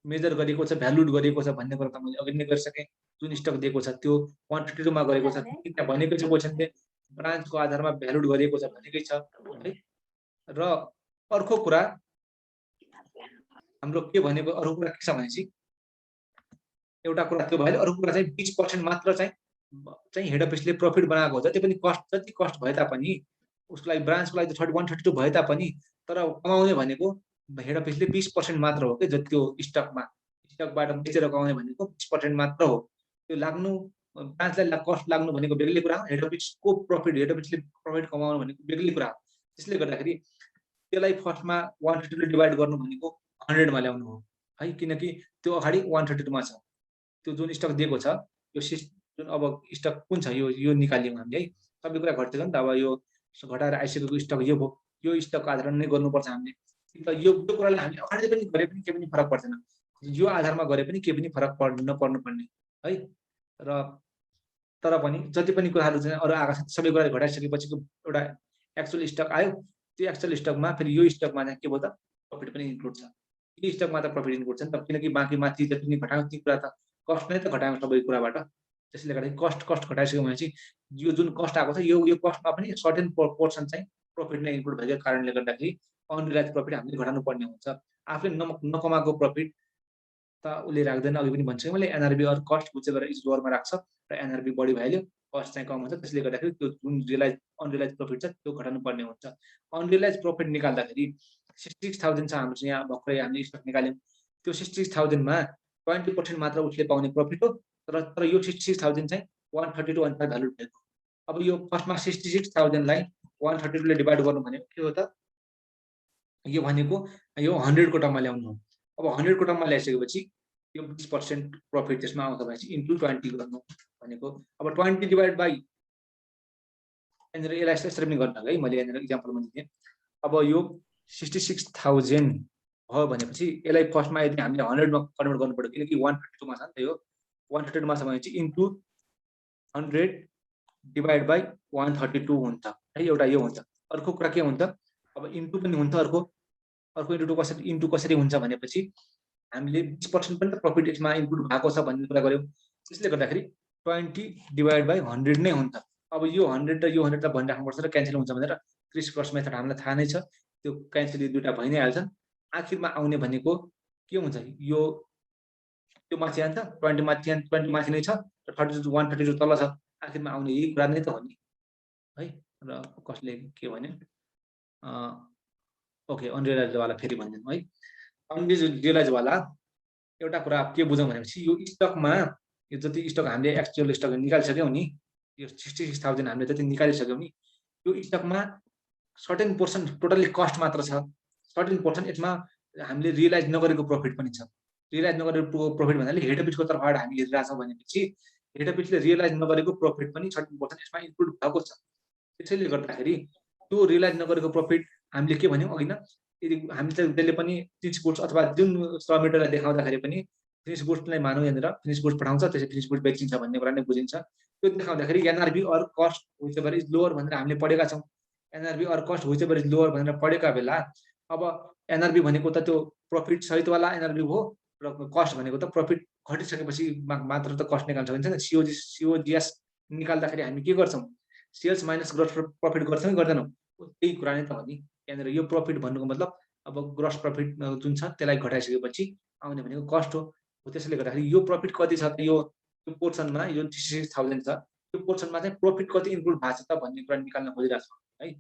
मेजर गरिएको छ भ्यालुड गरिएको छ भन्ने कुरा त मैले अघि नै गरिसकेँ। जुन स्टक दिएको छ त्यो 132 मा गरेको छ त्यहाँ भनेकै छ क्वेसनले ब्रान्चको आधारमा भ्यालुड गरिएको छ भनेकै छ है। र अर्को कुरा हाम्रो के भनेको अर्को कुरा के छ भनेपछि एउटा कुरा त्यो भयो अर्को कुरा चाहिँ 20% मात्र चाहिँ हेड अफिसले प्रफिट बनाएको हो जति कस्ट भए तापनि उसको लागि ब्रान्चको लागि 132 भए तापनि तर कमाउने भनेको हेड अफिसले 20% मात्र हो कि जति त्यो स्टकबाट बेचेर कमाउने भनेको 20% मात्र हो। त्यो लाग्नु ब्रान्चलाई कस्ट लाग्नु भनेको बेग्लै कुरा हो। हेड अफिसले प्रफिट कमाउनु भनेको बेग्लै कुरा हो। त्यसले गर्दाखेरि त्यसलाई फर्स्टमा 132 ले डिभाइड गर्नु भनेको 100 मा ल्याउनु हो है, किनकि त्यो अगाडि 132 मा छ। त्यो जुन स्टक दिएको छ यो जुन अब स्टक कुन छ यो निकाल्यौँ हामीले है, सबै कुरा घट्छ नि त। अब यो घटाएर आइसकेको स्टक यो भयो, यो स्टकको आधारमा नै गर्नुपर्छ हामीले। यो कुरालाई हामीले अगाडि पनि गरे पनि केही पनि फरक पर्दैन, यो आधारमा गरे पनि केही पनि फरक पर्नुपर्ने है। र तर पनि जति पनि कुराहरू चाहिँ अरू आएका छन् सबै कुरा घटाइसकेपछिको एउटा एक्चुअल स्टक आयो, त्यो एक्चुअल स्टकमा फेरि यो स्टकमा चाहिँ के भयो त प्रफिट पनि इन्क्लुड छ। यो स्टकमा त प्रफिट इन्क्लुड छ नि त, किनकि बाँकी माथि जति पनि घटायौँ ती कुरा त कस्ट नै त घटायौँ सबै कुराबाट। त्यसले गर्दाखेरि कस्ट घटाइसक्यो भनेपछि यो जुन कस्ट आएको छ यो कस्टमा पनि सर्टेन पोर्सन चाहिँ प्रफिट नै इन्क्लुड भएको कारणले गर्दाखेरि अनरियलाइज प्रफिट हामीले घटाउनु पर्ने हुन्छ। आफूले नकमाएको प्रफिट त उसले राख्दैन, अघि पनि भन्छ मैले एनआरबी अर कस्ट बुझेर इज लोवरमा राख्छ र एनआरबी बढी भइहाल्यो, कस्ट चाहिँ कम हुन्छ। त्यसले गर्दाखेरि त्यो जुन अनरियलाइज प्रफिट छ त्यो घटाउनु पर्ने हुन्छ। अनरियलाइज प्रफिट निकाल्दाखेरि 66,000 छ हाम्रो चाहिँ यहाँ भर्खरै हामीले स्टक निकाल्यौँ, त्यो 66,000 मा 20% मात्र उसले पाउने प्रफिट हो। तर यो 66,000 चाहिँ 132 अनुसार भ्यालु भएको। अब यो फर्स्टमा 66,000 लाई 132 ले डिभाइड गर्नु भनेको के हो त, यो भनेको यो 100 को टर्ममा ल्याउनु हो। अब 100 को टर्ममा ल्याइसकेपछि यो 20% प्रफिट त्यसमा आउँछ भनेपछि इन्टु 20 गर्नु भनेको। अब 20 डिभाइड बाई यहाँनिर यसलाई यसरी पनि गर्नु है, मैले यहाँनिर इक्जाम्पलमा दिएँ। अब यो 66,000 भयो भनेपछि यसलाई फर्स्टमा यदि हामीले 100 मा कन्भर्ट गर्नु पर्यो, किनकि 132 मा छ नि त, यो 132 मा छ भनेपछि इन्टु 100 डिभाइड बाई 132 हुन्छ है, एउटा यो हुन्छ। अर्को कुरा के हुन्छ, अब इन्टु पनि हुन्छ, अर्को इन्टु कसरी हुन्छ भनेपछि हामीले 20% पनि त प्रफिट यसमा इन्क्लुड भएको छ भन्ने कुरा गर्यौँ। त्यसले गर्दाखेरि 20 डिभाइड बाई 100 नै हुन्छ। अब यो 100 र यो 100 त भनिराख्नुपर्छ र क्यान्सल हुन्छ भनेर क्रिस क्रस मेथड हामीलाई थाहा नै छ, त्यो क्यान्सल यो दुईटा भइ नै हाल्छन्। आखिरमा आउने भनेको के हुन्छ, यो त्यो माथि जान्छ 20 माथि नै छ र 132 तल छ, आखिरमा आउने यही कुरा नै त हो नि है। र कसले के भन्यो, ओके अनरियलाइज वाला फेरि भनिदिनु है। अनरियलाइज वाला एउटा कुरा के बुझौँ भनेपछि यो स्टकमा यो जति स्टक हामीले एक्चुअल स्टक निकालिसक्यौँ नि, यो 66,000 हामीले जति निकालिसक्यौँ नि, यो स्टकमा सर्टेन पोर्सन टोटल्ली कस्ट मात्र छ, सर्टेन पोर्सन यसमा हामीले रियलाइज नगरेको प्रफिट पनि छ। रियलाइज नगरेको प्रफिट भन्नाले हेड अफिसको तर्फबाट हामी हेरिरहेछौँ भनेपछि हेड अफिसले रियलाइज नगरेको प्रफिट पनि सर्टेन पोर्सन यसमा इन्क्लुड भएको छ। त्यसैले गर्दाखेरि त्यो रियलाइज नगरेको प्रफिट हामीले के भन्यौँ अघि न, यदि हामीले त्यसले पनि फिनिस गुड्स अथवा जुन स्टक मिटरलाई देखाउँदाखेरि पनि फिनिस गुड्सलाई मानौँ, यहाँनिर फिनिस गुड्स पठाउँछ, त्यसै फिनिस गुड्स बेचिन्छ भन्ने कुरा नै बुझिन्छ। त्यो देखाउँदाखेरि NRB or cost whichever is lower भनेर हामीले पढेका छौँ। NRB or cost whichever is lower भनेर पढेका बेला अब एनआरबी भनेको त त्यो प्रफिट सहितवाला एनआरबी हो र कस्ट भनेको त प्रफिट घटिसकेपछि मात्र त कस्ट निकाल्न सकिन्छ नि। सिओजिएस निकाल्दाखेरि हामी के गर्छौँ, सेल्स माइनस ग्रोस प्रफिट गर्छौँ कि गर्दैनौँ, त्यही कुरा नै त हो नि। यहाँनिर यो प्रफिट भन्नुको मतलब अब ग्रोस प्रफिट जुन छ त्यसलाई घटाइसकेपछि आउने भनेको कस्ट हो। त्यसैले गर्दाखेरि यो प्रफिट कति छ त, यो पोर्सनमा यो 66,000 छ, यो पोर्सनमा चाहिँ प्रफिट कति इन्क्लुड भएको छ त भन्ने कुरा निकाल्न खोजिरहेको छ है।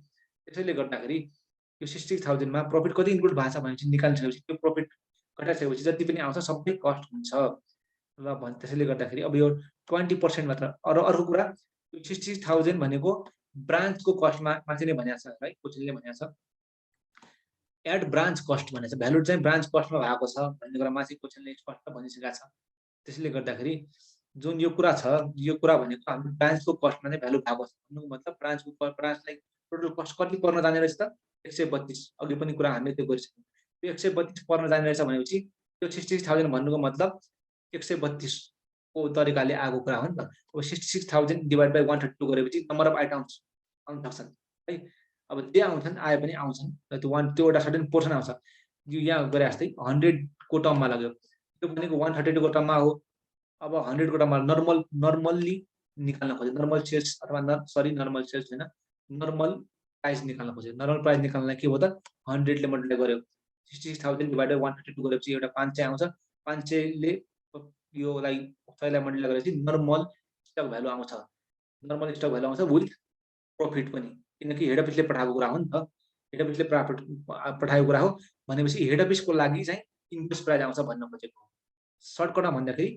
त्यसैले गर्दाखेरि यो 60,000 मा प्रफिट कति इन्क्लुड भएको छ भनेपछि निकालिसकेपछि त्यो प्रफिट घटाइसकेपछि जति पनि आउँछ सबै कस्ट हुन्छ र त्यसैले गर्दाखेरि अब यो 20% मात्र। अर्को कुरा यो 60,000 भनेको ब्रान्चको कस्टमा माथि नै भनेको छ है, कोचिङले भनेको छ एड ब्रान्च कस्ट भनेको छ, भ्यालु चाहिँ ब्रान्च कस्टमा भएको छ भन्ने कुरा माथि कोचिङले स्पष्ट भनिसकेको छ। त्यसैले गर्दाखेरि जुन यो कुरा छ, यो कुरा भनेको हाम्रो ब्रान्चको कस्टमा नै भ्यालु भएको छ भन्नुको मतलब ब्रान्चलाई टोटल कस्ट कति पर्न जाने रहेछ त 132। अघि पनि कुरा हामीले त्यो गरिसक्यौँ, त्यो 132 पर्न जाने रहेछ भनेपछि त्यो 66,000 भन्नुको मतलब 132 को तरिकाले आएको कुरा हो नि त। अब 66,000 डिभाइड बाई 132 गरेपछि नम्बर अफ आइटम्स आउन सक्छन् है। अब जे आउँछन् आए पनि आउँछन् र त्यो एउटा सर्टेन पोर्सन आउँछ। यो यहाँ गरे जस्तै 100 को टर्ममा लाग्यो, त्यो भनेको 132 को टर्ममा हो। अब 100 को टर्ममा नर्मल्ली निकाल्न खोज्यो, नर्मल सेल्स अथवा नर्मल सेल्स होइन, नर्मल प्राइस निकाल्न खोज्यो। नर्मल प्राइस निकाल्नलाई के हो त 100 ले मल्टिप्लाई गर्यो, 66,000 डिभाइडेड 132 गरेपछि एउटा 500 आउँछ। 500 ले योलाई 100 लाई मल्टिप्लाई गरेपछि नर्मल स्टक भ्यालु आउँछ। नर्मल स्टक भ्यालु आउँछ विथ प्रफिट पनि, किनकि हेड अफिसले पठाएको कुरा हो नि त। हेड अफिसले पठाएको कुरा हो भनेपछि हेड अफिसको लागि चाहिँ इन्भेस्ट प्राइस आउँछ भन्न खोजेको हो। सर्टकटमा भन्दाखेरि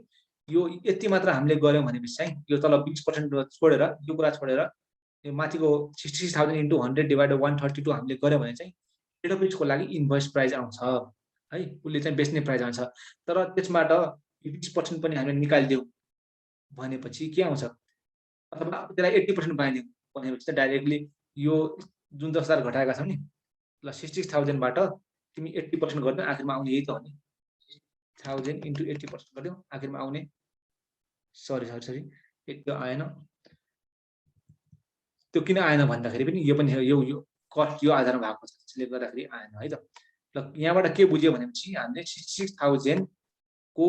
यो यति मात्र हामीले गर्यौँ भनेपछि चाहिँ यो तल 20% छोडेर यो कुरा छोडेर यो माथिको 66,000 इन्टु 100 डिभाइडेड 132 हामीले गर्यौँ भने चाहिँ हेड अफ पिचको लागि इन्भोइस प्राइस आउँछ है, उसले चाहिँ बेच्ने प्राइस आउँछ। तर त्यसबाट 20% पनि हामीले निकालिदियौँ भनेपछि के आउँछ, अथवा त्यसलाई 80% बनाइदिउँ भनेपछि चाहिँ डाइरेक्टली यो जुन 10,000 घटाएका छौँ नि, ल 66,000 बाट तिमी 80% गर्दै आखिरमा आउने यही त हो नि, 1000 इन्टु 80% गर्यौ आखिरमा आउने, सरी त्यो आएन। त्यो किन आएन भन्दाखेरि पनि यो पनि यो कस्ट यो आधारमा भएको छ, त्यसले गर्दाखेरि आएन है त। ल यहाँबाट के बुझ्यो भनेपछि हामीले 66,000 को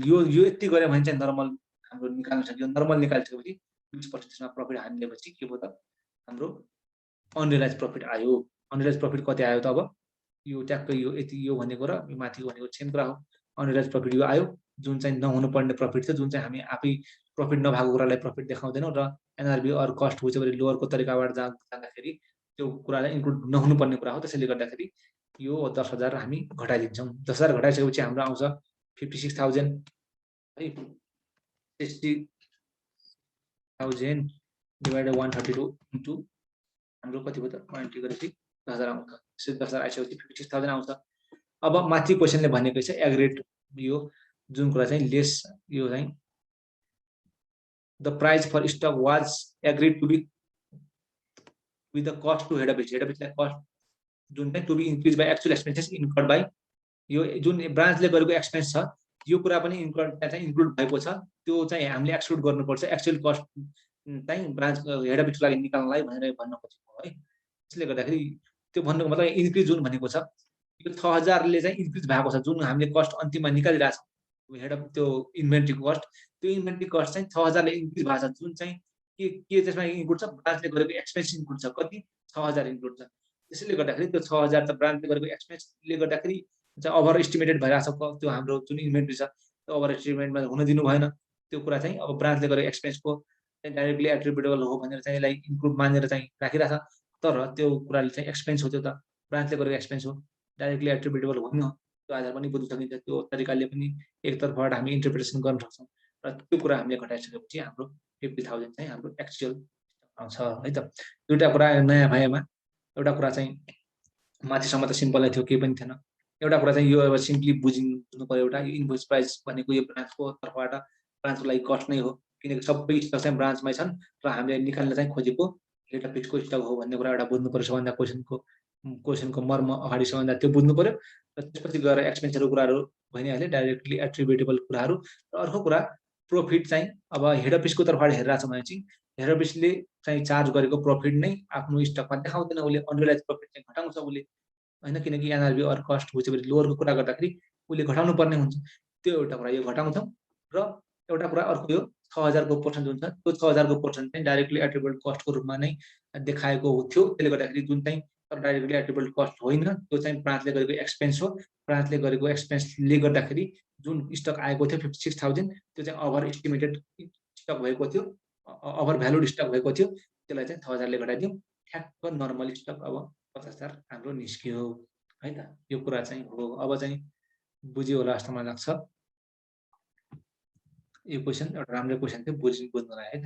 यो यति गऱ्यो भने चाहिँ नर्मल हाम्रो निकाल्न सक्यो। नर्मल निकालिसकेपछि 20% मा प्रफिट हानिदिएपछि के भयो त, हाम्रो अनरियलाइज प्रफिट आयो। अनरियलाइज प्रफिट कति आयो त, अब यो ट्याक्कै यो यति यो भनेको र यो माथि भनेको सेम कुरा हो। अनरियलाइज प्रफिट यो आयो, जुन चाहिँ नहुनु पर्ने प्रफिट थियो, जुन चाहिँ हामी आफै प्रफिट नभएको कुरालाई प्रफिट देखाउँदैनौँ र एनआरबी अर कस्ट बुझेपछि लोवरको तरिकाबाट जाँदाखेरि त्यो कुरालाई इन्क्लुड नहुनु पर्ने कुरा हो। त्यसैले गर्दाखेरि यो 10,000 हामी घटाइदिन्छौँ। 10,000 घटाइसकेपछि हाम्रो आउँछ 56,000 है, 60,000 डिभाइडेड 132 इन्टु हाम्रो कति भयो त 20 गरेपछि 10,000 आउँछ। 10,000 आइसकेपछि 56,000 आउँछ। अब माथि क्वेसनले भनेको छ एग्रेड, यो जुन कुरा चाहिँ लेस, यो चाहिँ the price for stock was agreed to be with the cost to head office. Head अफिसलाई कस्ट जुन चाहिँ to be increase by actual expenses incurred by, यो जुन ब्रान्चले गरेको एक्सपेन्स छ यो कुरा पनि इन्क्लुड भएको छ, त्यो चाहिँ हामीले एक्सक्लुड गर्नुपर्छ एक्चुअल कस्ट चाहिँ ब्रान्च हेड अफिसको लागि निकाल्नलाई भनेर भन्न खोजेको है। त्यसले गर्दाखेरि त्यो भन्नुको मतलब इन्क्रिज जुन भनेको छ यो 6,000 ले चाहिँ इन्क्रिज भएको छ, जुन हामीले कस्ट अन्तिममा निकालिरहेको छ हेड अफ त्यो इन्भेन्ट्रीको कस्ट, त्यो इन्भेन्ट्री कस्ट चाहिँ 6,000 ले इन्क्रिज भएको छ, जुन चाहिँ के त्यसमा इन्क्लुड छ, ब्रान्चले गरेको एक्सपेन्स इन्क्लुड छ, कति 6,000 इन्क्लुड छ। त्यसैले गर्दाखेरि त्यो 6,000 त ब्रान्चले गरेको एक्सपेन्सले गर्दाखेरि चाहिँ ओभर एस्टिमेटेड भइरहेको छ, त्यो हाम्रो जुन इन्भेन्ट्री छ त्यो ओभर एस्टिमेटमा हुन दिनु भएन। त्यो कुरा चाहिँ अब ब्रान्चले गरेको एक्सपेन्सको चाहिँ डाइरेक्टली एट्रिब्युटेबल हो भनेर चाहिँ यसलाई इन्क्लुड मानेर चाहिँ राखिरहेको छ, तर त्यो कुराले चाहिँ एक्सपेन्स हो, त्यो त ब्रान्चले गरेको एक्सपेन्स हो, डाइरेक्टली एट्रिब्युटेबल होइन। त्यो आधार पनि बुझ्न सकिन्छ, त्यो तरिकाले पनि एक तर्फबाट हामी इन्टरप्रिटेसन गर्न सक्छौँ र त्यो कुरा हामीले घटाइसकेपछि हाम्रो 50,000 चाहिँ हाम्रो एक्चुअल आउँछ है त। दुईटा कुरा नयाँ भएमा एउटा कुरा चाहिँ माथिसम्म त सिम्पलै थियो, केही पनि थिएन। एउटा कुरा चाहिँ यो अब सिम्पली बुझ्नु पर्यो, एउटा यो इन्भोइस प्राइस भनेको यो ब्रान्चको तर्फबाट ब्रान्चको लागि कस्ट नै हो, किनकि सबै स्टक चाहिँ ब्रान्चमै छन् र हामीले निकाल्न चाहिँ खोजेको हेड अफिसको स्टक हो भन्ने कुरा एउटा बुझ्नु पर्यो। सबभन्दा क्वेसनको मर्म अगाडि सबभन्दा त्यो बुझ्नु पर्यो र त्यसपछि गएर एक्सपेन्सहरू कुराहरू भइ नै हाल्यो, डाइरेक्टली एट्रिब्युटेबल कुराहरू। र अर्को कुरा प्रफिट चाहिँ अब हेड अफिसको तर्फबाट हेरिरहेको छ भने चाहिँ हेड अफिसले चाहिँ चार्ज गरेको प्रफिट नै आफ्नो स्टकमा देखाउँदैन, उसले अनरियलाइज प्रफिट चाहिँ घटाउँछ उसले होइन, किनकि एनआरबी अर कस्ट बुझेपछि लोवरको कुरा गर्दाखेरि उसले घटाउनु पर्ने हुन्छ। त्यो एउटा कुरा यो घटाउँछौँ र एउटा कुरा अर्को यो 6,000 को पोर्सन जुन छ त्यो 6,000 को पोर्सन चाहिँ डाइरेक्टली एट्रिब्युटेड कस्टको रूपमा नै देखाएको थियो। त्यसले गर्दाखेरि जुन चाहिँ डाइरेक्टली एट्रिब्युटेड कस्ट होइन, त्यो चाहिँ ब्रान्चले गरेको एक्सपेन्स हो। ब्रान्चले गरेको एक्सपेन्सले गर्दाखेरि जुन स्टक आएको थियो 56,000 त्यो चाहिँ ओभर एस्टिमेटेड स्टक भएको थियो, ओभर भ्यालुड स्टक भएको थियो, त्यसलाई चाहिँ 6,000 ले घटाइदिउँ, ठ्याक्क नर्मल स्टक अब 50,000 हाम्रो निस्कियो है त। यो कुरा चाहिँ हो। अब चाहिँ बुझ्यो होला जस्तो मलाई लाग्छ। यो क्वेसन एउटा राम्रो क्वेसन थियो, बुझ्नुलाई है त।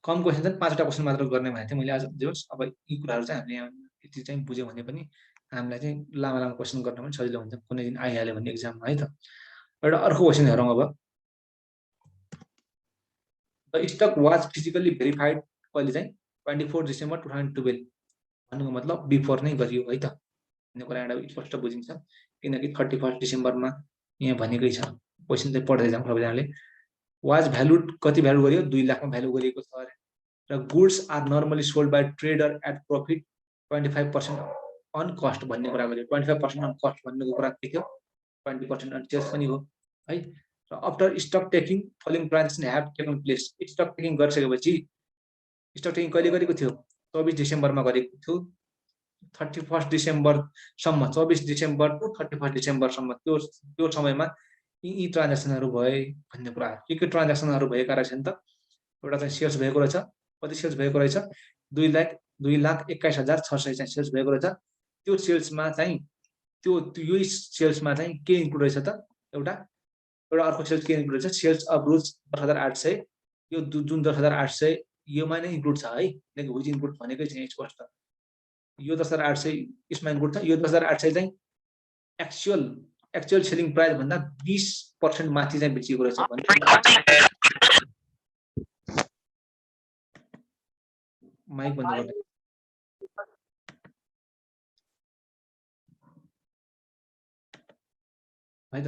कम क्वेसन चाहिँ 5वटा क्वेसन मात्र गर्ने भनेको थिएँ मैले आज। जोस् अब यी कुराहरू चाहिँ हामीले यति चाहिँ बुझ्यो भने पनि हामीलाई चाहिँ लामो लामो क्वेसन गर्न पनि सजिलो हुन्छ कुनै दिन आइहाल्यो भने एक्जाममा है त। एउटा अर्को क्वेसन हेरौँ अब। The stock was physically verified कहिले चाहिँ 24 डिसेम्बर 2012 भन्नुको मतलब बिफोर नै गरियो है त भन्ने कुरा एउटा स्पष्ट बुझिन्छ, किनकि 31 डिसेम्बरमा यहाँ भनेकै छ। क्वेसन चाहिँ पढ्दै जाउँ सबैजनाले। वाज भ्यालुड कति भ्यालु गरियो, 2 लाखमा भ्यालु गरिएको छ अरे। र goods are normally sold by trader at profit 25% on cost भन्ने कुरा गरियो। 25% अन कस्ट भन्नेको कुरा के थियो, 20% अन सेल्स पनि हो है। र after stock taking following transaction have taken place. Stock taking गरिसकेपछि, स्टक टेकिङ कहिले गरेको थियो, 24 डिसेम्बरमा गरेको थियो, 31 डिसेम्बरसम्म, 24 डिसेम्बर टु 31 डिसेम्बरसम्म त्यो समयमा यी ट्रान्जेक्सनहरू भए भन्ने कुरा। के ट्रान्जेक्सनहरू भएका रहेछन् त, एउटा चाहिँ सेल्स भएको रहेछ, कति सेल्स भएको रहेछ, 2,21,600 चाहिँ सेल्स भएको रहेछ। त्यो सेल्समा चाहिँ त्यो यही सेल्समा चाहिँ के इन्क्लुड रहेछ त, एउटा अर्को सेल्स के इन्क्लुड रहेछ, सेल्स अफ रुज 10,800। यो जुन 10,800 योमा नै इन्क्लुड छ है, किनकि हुज इन्क्लुड भनेकै चाहिँ स्पष्ट यो 10,800 यसमा इन्क्लुड छ। यो 10,800 चाहिँ एक्चुअल सेलिङ प्राइस भन्दा 20% माथि चाहिँ बेचिएको रहेछ भने माइक बन्द गर्नु है त।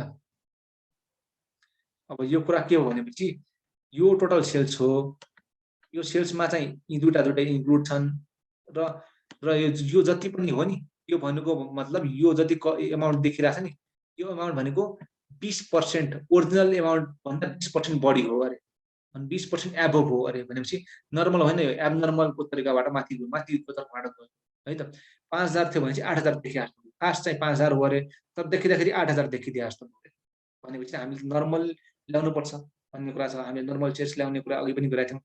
अब यो कुरा के हो भनेपछि यो टोटल सेल्स हो। यो सेल्समा चाहिँ यी दुईटा इन्क्लुड छन् र यो जति पनि हो नि, यो भनेको मतलब यो जति एमाउन्ट देखिरहेछ नि, यो एमाउन्ट भनेको 20% ओरिजिनल एमाउन्ट भन्दा 20% बढी हो अरे, अनि 20% एबभ हो अरे। भनेपछि नर्मल होइन, यो एबनर्मलको तरिकाबाट माथिको तर्फबाट गयो है त। 5,000 थियो भने चाहिँ 8,000 देखिया जस्तो, फास्ट चाहिँ 5,000 हो अरे, तर देखिँदाखेरि 8,000 देखिदिया जस्तो भयो। भनेपछि हामीले नर्मल ल्याउनु पर्छ भन्ने कुरा छ। हामीले नर्मल सेल्स ल्याउने कुरा अघि पनि गरेका थियौँ,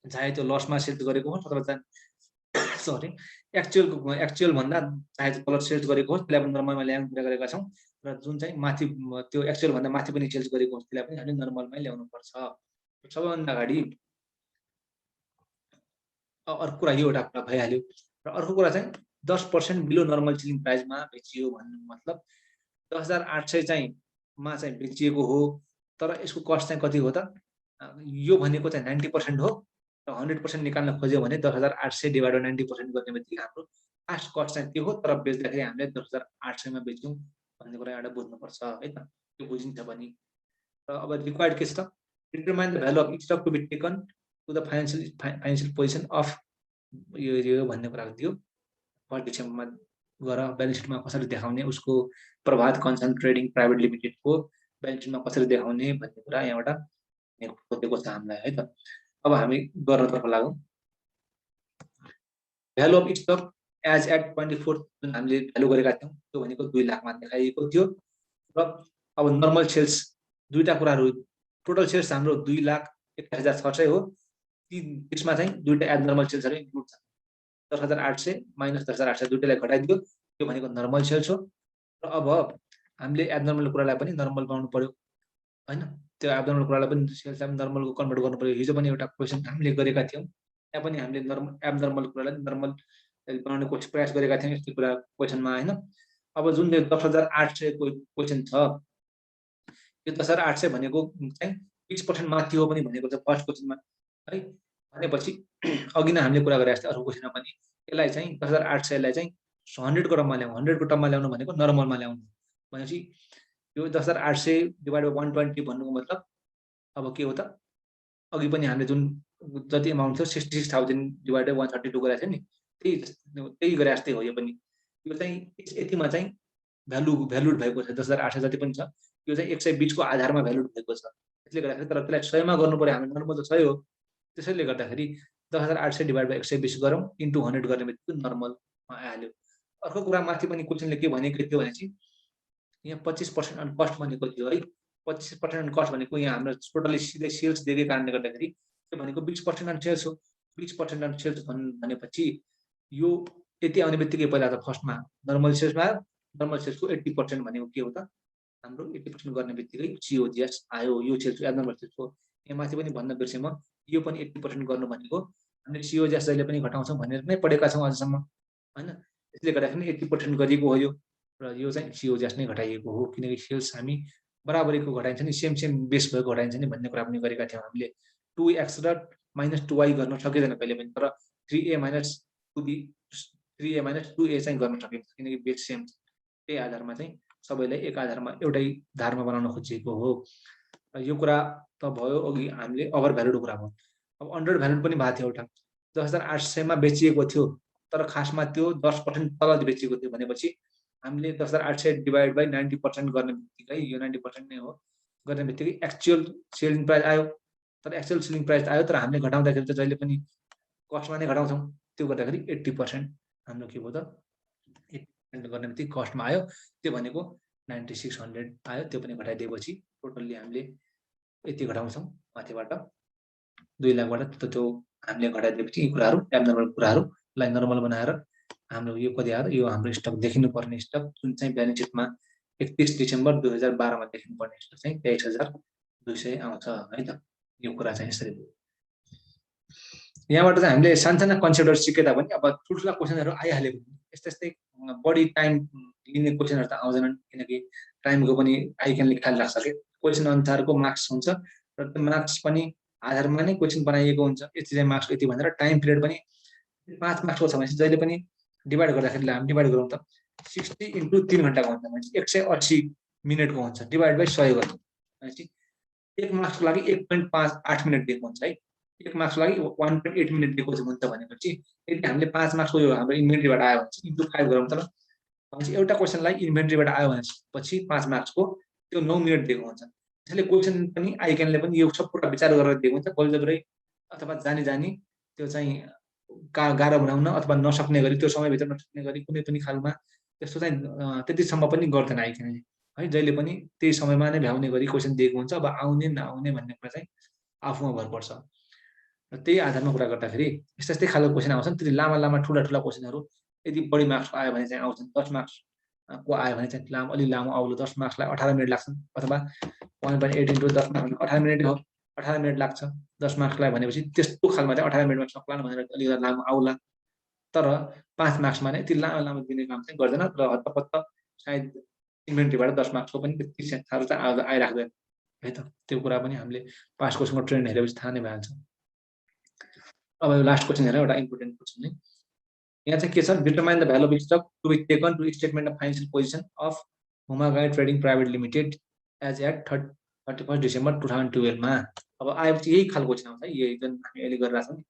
चाहे त्यो लसमा सेल्स गरेको होस् अथवा सरी एक्चुअल भन्दा चाहे कलर सेल्स गरेको होस् त्यसलाई पनि नर्मलमा ल्याउने कुरा गरेका छौँ, र जुन चाहिँ माथि त्यो एक्चुअल भन्दा माथि पनि सेल्स गरेको होस् त्यसलाई पनि हामीले नर्मलमै ल्याउनु पर्छ। सबैभन्दा अगाडि अर्को कुरा यो एउटा कुरा भइहाल्यो। र अर्को कुरा चाहिँ 10% बिलो नर्मल सेलिङ प्राइसमा बेचियो भन्नु मतलब 10,800 चाहिँ मा चाहिँ बेचिएको हो, तर यसको कस्ट चाहिँ कति हो त? यो भनेको चाहिँ 90% हो, र 100% निकाल्न खोज्यो भने 10,800 डिभाइड बाइ 90% गर्ने बित्तिकै हाम्रो फास्ट कस्ट चाहिँ त्यो हो, तर बेच्दाखेरि हामीले 10,800 मा बेच्यौँ भन्ने कुरा एउटा बुझ्नुपर्छ है त। त्यो बुझिन्छ भने र अब रिक्वायर्ड के छ त? Determine the value of each stock to be taken to the financial position of यो भन्ने कुरा दियो। पढ्नेमा गएर ब्यालेन्स सिटमा कसरी देखाउने, उसको प्रभात कन्सर्न ट्रेडिङ प्राइभेट लिमिटेडको ब्यालेन्स सिटमा कसरी देखाउने भन्ने कुरा यहाँबाट खोजेको छ हामीलाई है त। अब हामी गर्नतर्फ लागौँ। Value of each stock as at 24 जुन हामीले भ्यालु गरेका थियौँ त्यो भनेको 2 लाखमा देखाइएको थियो। र अब नर्मल सेल्स दुईटा कुराहरू, टोटल सेल्स हाम्रो 2,21,600 हो, त्यसमा चाहिँ दुईटा एबनर्मल सेल्सहरू इन्क्लुड छ। 10,800 माइनस 10,800 दुईटालाई घटाइदियो, त्यो भनेको नर्मल सेल्स हो। र अब हामीले एबनर्मल कुरालाई पनि नर्मल बनाउनु पर्यो हैन, त्यो एबनर्मल कुरालाई पनि सेल्सलाई पनि नर्मलको कन्भर्ट गर्नु पर्यो। हिजो पनि एउटा क्वेसन हामीले गरेका थियौँ, त्यहाँ पनि हामीले एबनर्मल कुरालाई नर्मल बनाउने कोसिस प्रयास गरेका थियौँ यस्तो कुरा क्वेसनमा हैन। अब जुन 10,800 को क्वेसन छ, यो 10,800 भनेको चाहिँ 20% माथि हो पनि भनेको छ फर्स्ट क्वेसनमा है। भनेपछि अघि नै हामीले कुरा गरे जस्तै अर्को क्वेसनमा पनि यसलाई चाहिँ 10,800 लाई चाहिँ 100 को टर्ममा ल्याउनु, 100 को टर्ममा ल्याउनु भनेको नर्मलमा ल्याउनु भनेपछि यो 10,800 डिभाइड बाइ 120 भन्नुको मतलब अब के हो त? अघि पनि हामीले जुन जति एमाउन्ट थियो 66,000 डिभाइड बाइ 132 गरेको थियो नि, त्यही गरे जस्तै हो। यो पनि यो चाहिँ यतिमा चाहिँ भ्यालुड भएको छ। 10,800 जति पनि छ यो चाहिँ 120 को आधारमा भ्यालुड भएको छ। त्यसले गर्दाखेरि तर त्यसलाई 100 मा गर्नु पर्यो, हामी नर्मल त 100 हो। त्यसैले गर्दाखेरि 10,800 डिभाइड बाइ 120 गरौँ इन्टु 100 गर्ने बित्तिकै नर्मलमा आइहाल्यो। अर्को कुरा माथि पनि क्वेसनले के भनेको थियो भने चाहिँ यहाँ 25% अन कस्ट भनेको थियो है। 25% अन कस्ट भनेको यहाँ हाम्रो टोटली सिधै सेल्स दिएको कारणले गर्दाखेरि त्यो भनेको 20% अन सेल्स हो। 20% अन सेल्स भनेपछि यो यति आउने बित्तिकै पहिला त फर्स्टमा नर्मल सेल्समा आयो। नर्मल सेल्सको 80% भनेको के हो त? हाम्रो 80% गर्ने बित्तिकै सिओजिएस आयो। यो सेल्स एबनर्मल सेल्स हो। यहाँ माथि पनि भन्न बिर्सेँ म, यो पनि 80% गर्नु भनेको हामीले सिओजिएस जहिले पनि घटाउँछौँ भनेर नै पढेका छौँ आजसम्म हैन। त्यसले गर्दाखेरि 80% गरिएको हो यो, र यो चाहिँ सिओजिएस नै घटाइएको हो, किनकि सेल्स हामी बराबरीको घटाइन्छ नि, सेम बेस भएको घटाइन्छ नि भन्ने कुरा पनि गरेका थियौँ हामीले। 2x र -2y गर्न सकिँदैन कहिले पनि, तर 3a माइनस 2a चाहिँ गर्न सकिन्छ किनकि बेस सेम छ। त्यही आधारमा चाहिँ सबैलाई एक आधारमा एउटै धारमा बनाउन खोजिएको हो। यो कुरा त भयो अघि हामीले ओभर भ्यालुडको कुरा भयो। अब अन्डर भ्यालुड पनि भएको थियो एउटा। 10,800 मा बेचिएको थियो तर खासमा त्यो 10% तल बेचिएको थियो भनेपछि हामीले 10,800 डिभाइड बाइ 90% गर्ने बित्तिकै यो 90% नै हो, गर्ने बित्तिकै एक्चुअल सेलिङ प्राइस आयो। तर एक्चुअल सेलिङ प्राइस आयो तर हामीले घटाउँदाखेरि त जहिले पनि कस्टमा नै घटाउँछौँ। त्यो गर्दाखेरि 80% हाम्रो के भयो त? 80% गर्ने बित्तिकै कस्टमा आयो, त्यो भनेको 9600 आयो। त्यो पनि घटाइदिएपछि टोटल्ली हामीले यति घटाउँछौँ माथिबाट 2 लाखबाट। त्यो हामीले घटाइदिएपछि यी कुराहरू एबनर्मल कुराहरूलाई नर्मल बनाएर हाम्रो यो कति आयो? यो हाम्रो स्टक देखिनु पर्ने स्टक जुन चाहिँ ब्यालेन्स सिटमा 31 डिसेम्बर 2012 मा देखिनु पर्ने स्टक चाहिँ 23,200 आउँछ है त। यो कुरा चाहिँ यसरी यहाँबाट चाहिँ हामीले सानसाना कन्सेप्टहरू सिके तापनि अब ठुल्ठुला क्वेसनहरू आइहाल्यो भने यस्तै बढी टाइम लिने क्वेसनहरू त आउँदैनन्, किनकि टाइमको पनि आइक्यानले ख्याल राख्छ कि क्वेसन अनुसारको मार्क्स हुन्छ र त्यो मार्क्स पनि आधारमा नै क्वेसन बनाइएको हुन्छ। यति चाहिँ मार्क्स यति भनेर टाइम पिरियड पनि 5 मार्क्सको छ भने जहिले पनि डिभाइड गर्दाखेरि हामी डिभाइड गरौँ त 60 × 3 घन्टाको हुन्छ भने 180 मिनटको हुन्छ, डिभाइड बाई 100 गर्नु भनेपछि 1 मार्क्सको लागि 1.58 मिनट दिएको हुन्छ है। 1 मार्क्सको लागि 1.8 मिनट दिएको हुन्छ भनेपछि यदि हामीले 5 मार्क्सको यो हाम्रो इन्भेन्ट्रीबाट आयो भने इन्टु 5 गरौँ त भनेपछि एउटा क्वेसनलाई इन्भेन्ट्रीबाट आयो भनेपछि 5 मार्क्सको त्यो 9 मिनट दिएको हुन्छ। त्यसैले क्वेसन पनि आइक्यानले पनि यो सब कुरा विचार गरेर दिएको हुन्छ, बलजबरै अथवा जानी जानी त्यो चाहिँ गाह्रो बनाउन अथवा नसक्ने गरी त्यो समयभित्र नसक्ने गरी कुनै पनि खालमा त्यस्तो चाहिँ त्यतिसम्म पनि गर्दैन आइक्यानले है। जहिले पनि त्यही समयमा नै भ्याउने गरी क्वेसन दिएको हुन्छ। अब आउने नआउने भन्ने कुरा चाहिँ आफूमा भर पर्छ र त्यही आधारमा कुरा गर्दाखेरि यस्तै खालको क्वेसन आउँछन्। त्यति लामा लामा ठुला क्वेसनहरू यदि बढी मार्क्सको आयो भने चाहिँ आउँछन्। 10 मार्क्स को आयो भने चाहिँ अलि लामो आउलो 10 मार्क्सलाई 18 मिनट लाग्छन्, अथवा 1.8 × 10 मार्क्स 18 मिनट हो, 18 मिनट लाग्छ 10 मार्क्सलाई भनेपछि त्यस्तो खालमा चाहिँ 18 मिनटमा सक्लान् भनेर अलिकति लामो आउला। तर 5 मार्क्समा नै यति लामो दिने काम चाहिँ गर्दैन र हत्तपत्त सायद इन्भेन्ट्रीबाट 10 मार्क्सको पनि त्यति साह्रो चाहिँ आइराख्दैन है त। त्यो कुरा पनि हामीले पास्ट क्वेसनको ट्रेन्ड हेरेपछि थाहा नै भइहाल्छ। अब यो लास्ट क्वेसन हेरौँ, एउटा इम्पोर्टेन्ट क्वेसन नै यहाँ चाहिँ के छ, determine the value of stock to be taken to statement of financial position of Humagai trading private limited as at 31 December 2012 मा। अब आएपछि यही खालको क्वेसन आउँछ है, यही जुन हामी अहिले गरिरहेको छौँ नि।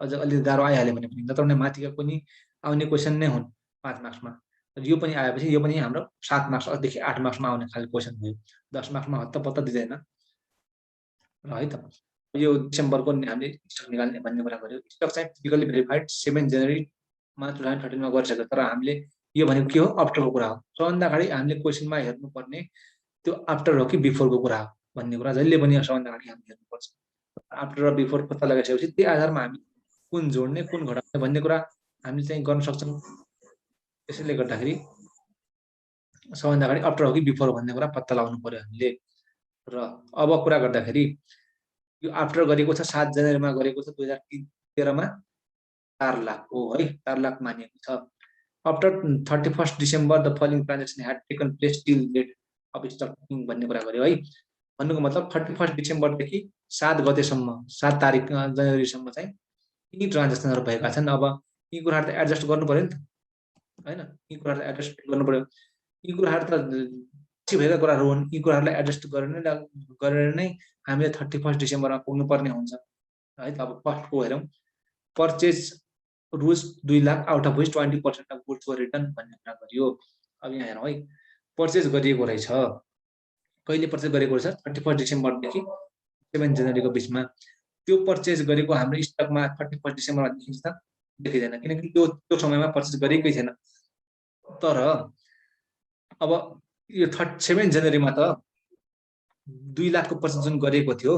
अझ अलि गाह्रो आइहाल्यो भने पनि नत्र माथिका पनि आउने क्वेसन नै हुन् 5 मार्क्समा। यो पनि आएपछि यो पनि हाम्रो 7 मार्क्सदेखि 8 मार्क्समा आउने खालको क्वेसन भयो। 10 मार्क्समा हत्तपत्त दिँदैन है त। यो डिसेम्बरको हामीले स्टक निकाल्ने भन्ने कुरा गर्यो। स्टक चाहिँ फिजिकली भेरिफाइड 7 जनवरी 2013 मा गरिसक्यो। तर हामीले यो भनेको के हो, आफ्टरको कुरा हो। सबभन्दा अगाडि हामीले क्वेसनमा हेर्नुपर्ने त्यो आफ्टर हो कि बिफोरको कुरा हो भन्ने कुरा जहिले पनि सबभन्दा अगाडि हामीले हेर्नुपर्छ। आफ्टर र बिफोर पत्ता लगाइसकेपछि त्यही आधारमा हामी कुन जोड्ने कुन घटाउने भन्ने कुरा हामीले चाहिँ गर्न सक्छौँ। त्यसैले गर्दाखेरि सबभन्दा अगाडि आफ्टर हो कि बिफोर भन्ने कुरा पत्ता लगाउनु पर्यो हामीले। र अब कुरा गर्दाखेरि यो आफ्टर गरेको छ 7 जनवरीमा गरेको छ 2013 मा 4 लाख हो है, 4 लाख मानिएको छ। After 31 December the following transaction had taken place till date of stock taking भन्ने कुरा गर्यो है। भन्नुको मतलब 31 डिसेम्बरदेखि 7 गतेसम्म 7 तारिक जनवरीसम्म चाहिँ यी ट्रान्जेक्सनहरू भएका छन्। अब यी कुराहरू त एडजस्ट गर्नु पर्यो नि त हैन, यी कुराहरू एडजस्ट गर्नु पर्यो। यी कुराहरू त पछि भएका कुराहरू हुन्, यी कुराहरूलाई एडजस्ट गरेर नै हामीले 31 डिसेम्बरमा पुग्नुपर्ने हुन्छ है त। अब फर्स्टको हेरौँ, पर्चेज रुज 2 lakh out of which 20% of goods were return भन्ने कुरा गरियो। अब यहाँ हेरौँ है, पर्चेज गरिएको रहेछ, कहिले पर्चेज गरेको रहेछ 31 डिसेम्बरदेखि 7 जनवरीको बिचमा। त्यो पर्चेज गरेको हाम्रो स्टकमा 31 डिसेम्बरमा देखिन्छ त देखिँदैन, किनकि त्यो समयमा पर्चेज गरेकै थिएन। तर अब यो 7 जनवरीमा त 2 लाखको पर्चेज जुन गरेको थियो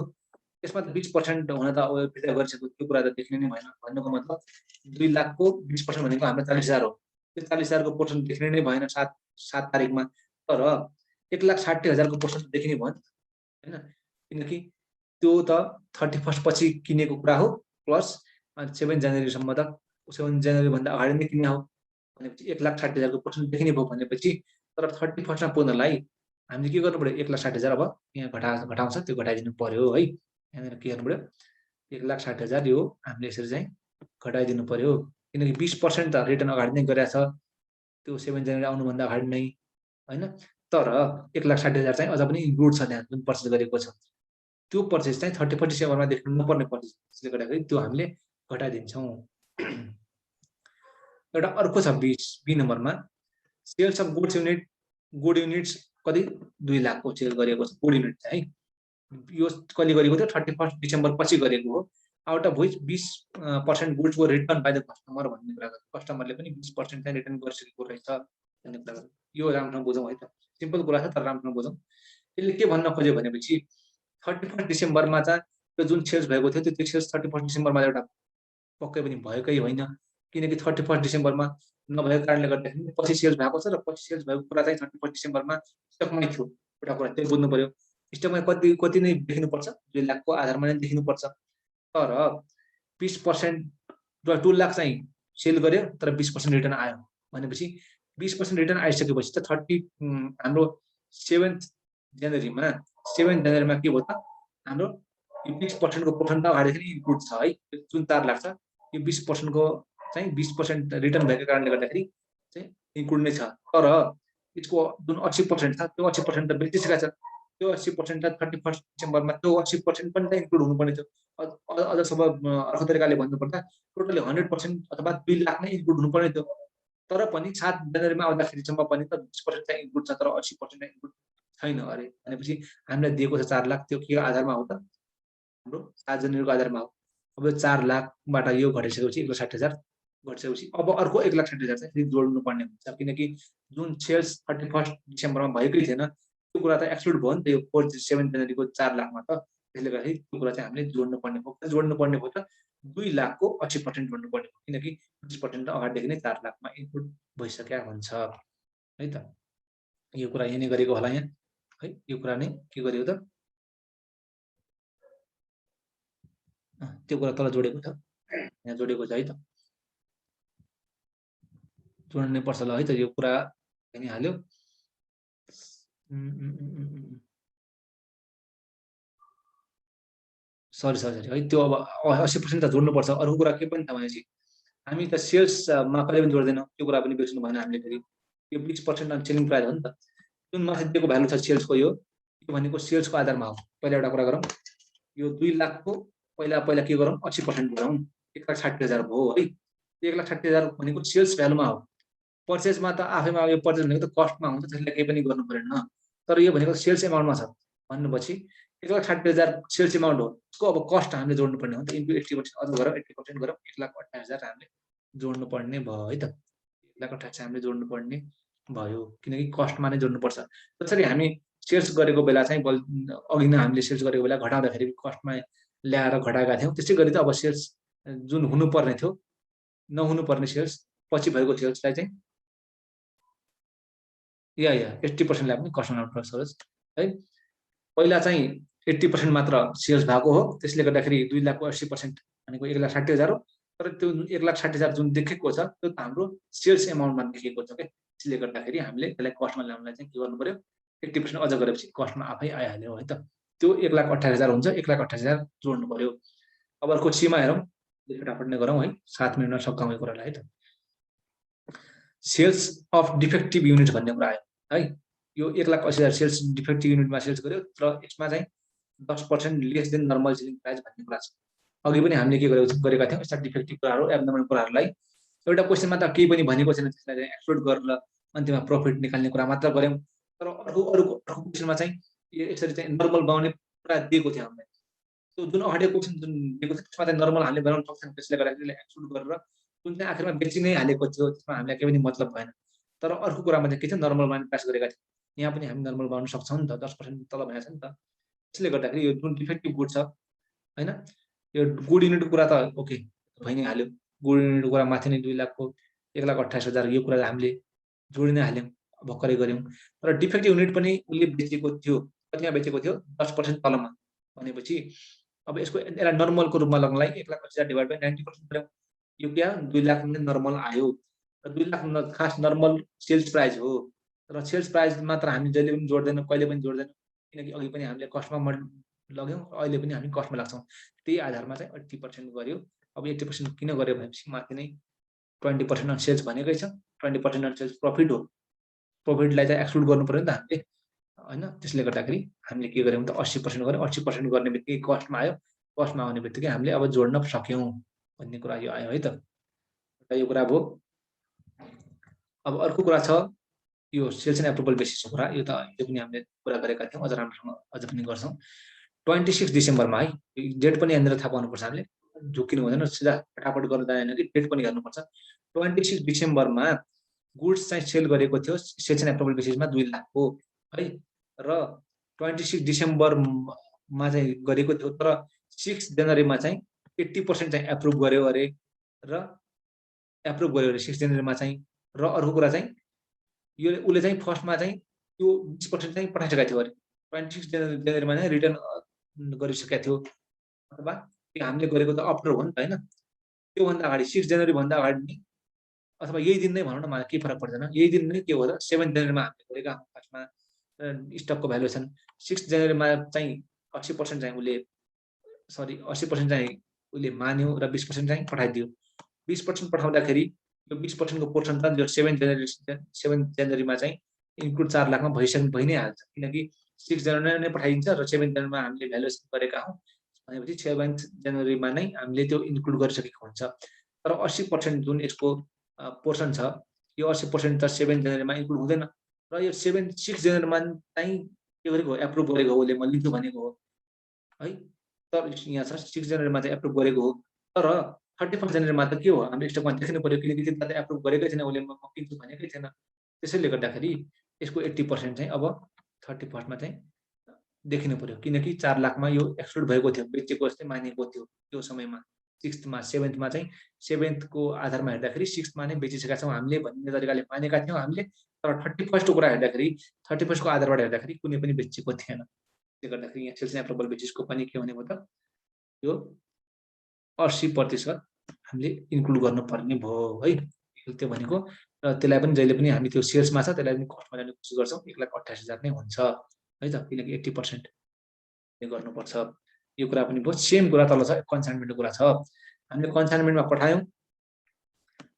त्यसमा त 20% हुन त फिर्ता गरिसक्यो, त्यो कुरा त देख्ने नै भएन। भन्नुको मतलब 2 लाखको 20% भनेको हाम्रो 40,000 हो। त्यो 40,000 को पर्सेन्ट देख्ने नै भएन 7 तारिकमा। तर 1,60,000 को पर्सेन्ट देखिने भयो हैन, किनकि त्यो त 31 पछि किनेको कुरा हो प्लस 7 जनवरीसम्म त 7 जनवरी भन्दा अगाडि नै किने हो भनेपछि 1,60,000 को पर्सेन्ट देखिने भयो भनेपछि। तर 31 मा पुग्नलाई हामीले के गर्नु पर्यो, 1,60,000 अब यहाँ घटाउँछ त्यो घटाइदिनु पर्यो है। यहाँनिर के गर्नु पर्यो, 1,60,000 यो हामीले यसरी चाहिँ घटाइदिनु पर्यो, किनकि 20% त रिटर्न अगाडि नै गरेछ त्यो 7 जनवरी आउनुभन्दा अगाडि नै हैन। तर 1,60,000 चाहिँ अझ पनि इन्क्लुड छ त्यहाँ जुन पर्चेज गरेको छ। त्यो पर्चेज चाहिँ 31 डिसेम्बरमा देख्नु नपर्ने पर्चेज, त्यसले गर्दाखेरि त्यो हामीले घटाइदिन्छौँ। एउटा अर्को छ 20 बी नम्बरमा, सेल्स अफ गुड युनिट्स कति 2 लाखको सेल गरेको छ गुड युनिट चाहिँ है। यो कहिले गरेको थियो 31 डिसेम्बर पछि गरेको हो। Out of which 20% goods were returned by the customer भन्ने कुरा गर्छ। कस्टमरले पनि 20% चाहिँ रिटर्न गरिसकेको रहेछ भन्ने कुरा गर्छ। यो राम्रोसँग बुझौँ है त, सिम्पल कुरा छ तर राम्रोसँग बुझौँ। यसले के भन्न खोज्यो भनेपछि 31 डिसेम्बरमा चाहिँ त्यो जुन सेल्स भएको थियो त्यो सेल्स 31 डिसेम्बरमा एउटा पक्कै पनि भएकै होइन, किनकि 31 डिसेम्बरमा नभएको कारणले गर्दाखेरि पछि सेल्स भएको छ र पछि सेल्स भएको कुरा चाहिँ 31 डिसेम्बरमा स्टकमै थियो। एउटा कुरा त्यो बुझ्नु पर्यो। स्टकमा कति नै देखिनुपर्छ 2 लाखको आधारमा नै देखिनुपर्छ। तर 20% 2 लाख चाहिँ सेल गर्यो तर 20% रिटर्न आयो भनेपछि 20% रिटर्न आइसकेपछि त 30 हाम्रो 7 जनवरीमा के भयो त हाम्रो यो 20% को पोर्सन त अगाडिदेखि इन्क्लुड छ है जुन 4 लाख छ यो 20% को चाहिँ 20% रिटर्न भएको कारणले गर्दाखेरि चाहिँ इन्क्लुड नै छ तर यसको जुन 80% छ त्यो 80% त बेचिसकेको छ त्यो 80% त 31 डिसेम्बरमा त्यो 80% पनि त इन्क्लुड हुनुपर्ने थियो अझसम्म अर्को तरिकाले भन्नुपर्दा टोटली 100% अथवा 2 लाख नै इन्क्लुड हुनुपर्ने थियो तर पनि 7 जनवरीमा आउँदाखेरिसम्म पनि त 20% चाहिँ इन्क्लुड छ तर 80% इन्क्लुड छैन अरे भनेपछि हामीलाई दिएको छ 4 लाख त्यो के आधारमा हो त हाम्रो 7 जनवरीको आधारमा हो अब यो 4 लाखबाट यो घटिसकेपछि 1,60,000 घटिसकेपछि अब अर्को 1,60,000 चाहिँ फेरि जोड्नु पर्ने हुन्छ किनकि जुन सेल्स 31 डिसेम्बरमा भएकै थिएन त्यो कुरा त एक्सक्लुड भयो नि त यो 7 जनवरीको 4 लाखमा त त्यसले गर्दाखेरि त्यो कुरा चाहिँ हामीले जोड्नु पर्ने भयो त 2 लाखको 80% जोड्नु पर्ने हो किनकि 20% त अगाडिदेखि नै 4 लाखमा इन्क्लुड भइसकेको हुन्छ है त यो कुरा यही नै गरेको होला यहाँ है यो कुरा नै के गरियो त त्यो कुरा तल जोडेको छ यहाँ जोडेको छ है त जोड्नै पर्छ ल है त यो कुरा नि हाल्यो सरी है त्यो अब 80% त जोड्नु पर्छ अर्को कुरा के पनि त भनेपछि हामी त सेल्समा कहिले पनि जोड्दैनौँ त्यो कुरा पनि बिर्सनु भएन हामीले फेरि यो 20% अन सेलिङ प्राइस हो नि त जुन माथि दिएको भ्यालु छ सेल्सको यो भनेको सेल्सको आधारमा हो पहिला एउटा कुरा गरौँ यो 2 लाखको पहिला के गरौँ 80% गरौँ 1,60,000 भयो है 1,60,000 भनेको सेल्स भ्यालुमा हो पर्चेजमा त आफैमा यो पर्चेज भनेको त कस्टमा हुन्छ त्यसले केही पनि गर्नु परेन तर यो भनेको सेल्स एमाउन्टमा छ भन्नुपछि 1,60,000 सेल्स एमाउन्ट हो त्यसको अब कस्ट हामीले जोड्नु पर्ने हो त इन्टु 80% अझ गरौँ 80% गरौँ 1,28,000 हामीले जोड्नु पर्ने भयो है त 1,28,000 हामीले जोड्नु पर्ने भयो किनकि कस्टमा नै जोड्नुपर्छ जसरी हामी सेल्स गरेको बेला चाहिँ अघि नै हामीले सेल्स गरेको बेला घटाउँदाखेरि कस्टमा ल्याएर घटाएका थियौँ त्यसै गरी त अब सेल्स जुन हुनुपर्ने थियो नहुनु पर्ने सेल्स पछि भएको सेल्सलाई चाहिँ 80% लाई पनि कस्टमा ल्याउनु पर्छ है पहिला चाहिँ 80% मात्र सेल्स भएको हो त्यसले गर्दाखेरि 2 लाखको 80% भनेको 1,60,000 हो तर त्यो 1,60,000 जुन देखेको छ त्यो त हाम्रो सेल्स एमाउन्टमा देखेको छ के त्यसले गर्दाखेरि हामीले त्यसलाई कस्टमा ल्याउनलाई चाहिँ के गर्नु पर्यो 80% अझ गरेपछि कस्टमा आफै आइहाल्यो है त त्यो 1,28,000 हुन्छ 1,28,000 जोड्नु पर्यो अब अर्को सीमा हेरौँ फटाफट नै गरौँ है 7 मिनेटमा सकाउने कुरालाई है त सेल्स अफ डिफेक्टिभ युनिट भन्ने कुरा आयो है यो 1,80,000 सेल्स डिफेक्टिभ युनिटमा सेल्स गर्यो तर यसमा चाहिँ 10% less than normal selling price भन्ने कुरा छ अघि पनि हामीले के गरेका थियौँ यस्ता डिफेक्टिभ कुराहरू एब्नर्मल कुराहरूलाई एउटा क्वेसनमा त केही पनि भनेको छैन त्यसलाई चाहिँ एक्सक्लुड गरेर अन्त्यमा प्रफिट निकाल्ने कुरा मात्र गऱ्यौँ तर अर्को क्वेसनमा चाहिँ यसरी चाहिँ नर्मल बनाउने कुरा दिएको थियो हामीलाई त्यो जुन अगाडिको क्वेसन जुन दिएको थियो त्यसमा चाहिँ नर्मल हामीले बनाउन सक्छौँ त्यसले गर्दा एक्सक्लुड गरेर जुन चाहिँ आखिरमा बेची नै हालेको थियो त्यसमा हामीलाई केही पनि मतलब भएन तर अर्को कुरामा चाहिँ के छ नर्मल बनाउने प्रयास गरेका थियौँ यहाँ पनि हामी नर्मल बनाउन सक्छौँ नि त 10% तल भनेको छ नि त त्यसले गर्दाखेरि यो जुन डिफेक्टिभ गुड छ हैन यो गुड युनिटको कुरा त ओके भइ नै हाल्यो गुड युनिटको कुरा माथि नै 2 लाखको 1,28,000 यो कुरा हामीले जोडि नै हाल्यौँ भर्खरै गऱ्यौँ तर डिफेक्टिभ युनिट पनि उसले बेचेको थियो कतिमा बेचेको थियो 10% तलमा भनेपछि अब यसलाई नर्मलको रूपमा लगाउनलाई 1,80,000 डिभाइड बाइ 90% गऱ्यौँ यो क्या 2 लाख नै नर्मल आयो र 2 लाख खास नर्मल सेल्स प्राइस हो र सेल्स प्राइस मात्र हामी जहिले पनि जोड्दैनौँ कहिले पनि जोड्दैनौँ किनकि अघि पनि हामीले कस्टमा लग्यौँ अहिले पनि हामी कस्टमा लाग्छौँ त्यही आधारमा चाहिँ 80% गर्यो अब 80% किन गर्यो भनेपछि माथि नै 20% अन सेल्स भनेकै छ 20% अन सेल्स प्रफिट हो प्रफिटलाई चाहिँ एक्सक्लुड गर्नु पर्यो नि त हामीले हैन त्यसले गर्दाखेरि हामीले के गर्यौँ त 80% गर्यौँ 80% गर्ने बित्तिकै कस्टमा आयो कस्टमा आउने बित्तिकै हामीले अब जोड्न सक्यौँ भन्ने कुरा यो आयो है त यो कुरा भयो अब अर्को कुरा छ यो सेल्स एन्ड एप्रुभल बेसिसको कुरा यो त यो पनि हामीले कुरा गरेका थियौँ अझ राम्रोसँग अझ पनि गर्छौँ 26 डिसेम्बरमा है डेट पनि यहाँनिर थाहा पाउनुपर्छ हामीले झुकिनु हुँदैन सिधा फटाफट गर्दा होइन कि डेट पनि हेर्नुपर्छ 26 डिसेम्बरमा गुड्स चाहिँ सेल गरेको थियो सेल्स एन्ड एप्रुभल बेसिसमा 2 लाखको है र 26 डिसेम्बरमा चाहिँ गरेको थियो तर 6 जनवरीमा चाहिँ 80% चाहिँ एप्रुभ गर्यो अरे र एप्रुभ गर्यो अरे 6 जनवरीमा चाहिँ र अर्को कुरा चाहिँ यो उसले चाहिँ फर्स्टमा चाहिँ त्यो 20% चाहिँ पठाइसकेको थियो अरे 26 जनवरीमा चाहिँ रिटर्न गरिसकेको थियो अथवा त्यो हामीले गरेको त अप्टर हो नि त हैन। त्योभन्दा अगाडि 6 जनवरी भन्दा अगाडि नै अथवा यही दिन नै भनौँ न, मलाई के फरक पर्दैन, यही दिन नै के हो त 7 जनवरीमा हामीले गरेका हौँ खासमा स्टकको भ्यालुएसन। 6 जनवरीमा चाहिँ 80% चाहिँ उसले 80% चाहिँ उसले मान्यो र 20% चाहिँ पठाइदियो। 20% पठाउँदाखेरि यो 20% को पोर्सन त यो 7 जनवरीमा चाहिँ इन्क्लुड 4 लाखमा भइ नै हाल्छ, किनकि 6 जनवरीमा नै पठाइदिन्छ र 7 जनवरीमा हामीले भ्यालुएसन गरेका हौँ भनेपछि 7 जनवरीमा नै हामीले त्यो इन्क्लुड गरिसकेको हुन्छ। तर 80% जुन यसको पोर्सन छ, यो 80% त 7 जनवरीमा इन्क्लुड हुँदैन र यो 6 जनवरीमा चाहिँ के गरेको हो, एप्रुभ गरेको हो, उसले म लिन्छु भनेको हो है। तर यहाँ छ 6 जनवरीमा चाहिँ एप्रुभ गरेको हो, तर 31 जनवरीमा त के हो, हामीले स्टकमा देख्नु पर्यो, किनकि त्यता त एप्रुभ गरेकै छैन, उसले म किन्छु भनेकै छैन। त्यसैले गर्दाखेरि यसको 80% चाहिँ अब 31 मा चाहिँ देखिनु पर्यो, किनकि 4 लाखमा यो एक्सक्लुड भएको थियो, बेचेको जस्तै मानिएको थियो त्यो समयमा। 6th मा 7th मा चाहिँ 7th को आधारमा हेर्दाखेरि 6th मा नै बेचिसकेका छौँ हामीले भन्ने तरिकाले मानेका थियौँ हामीले। तर 31st को कुरा हेर्दाखेरि 31st को आधारबाट हेर्दाखेरि कुनै पनि बेचेको थिएन। त्यसले गर्दाखेरि यहाँ सेल्स एप्रुभल बेसिसको पनि के भनेको त यो 80% हामीले इन्क्लुड गर्नुपर्ने भयो है। त्यो भनेको र त्यसलाई पनि जहिले पनि हामी त्यो सेल्समा छ त्यसलाई पनि कस्टमा ल्याउने कोसिस गर्छौँ, 1,28,000 नै हुन्छ है त, किनकि 80% गर्नुपर्छ। यो कुरा पनि भयो। सेम कुरा तल छ कन्साइनमेन्टको कुरा छ। हामीले कन्साइनमेन्टमा पठायौँ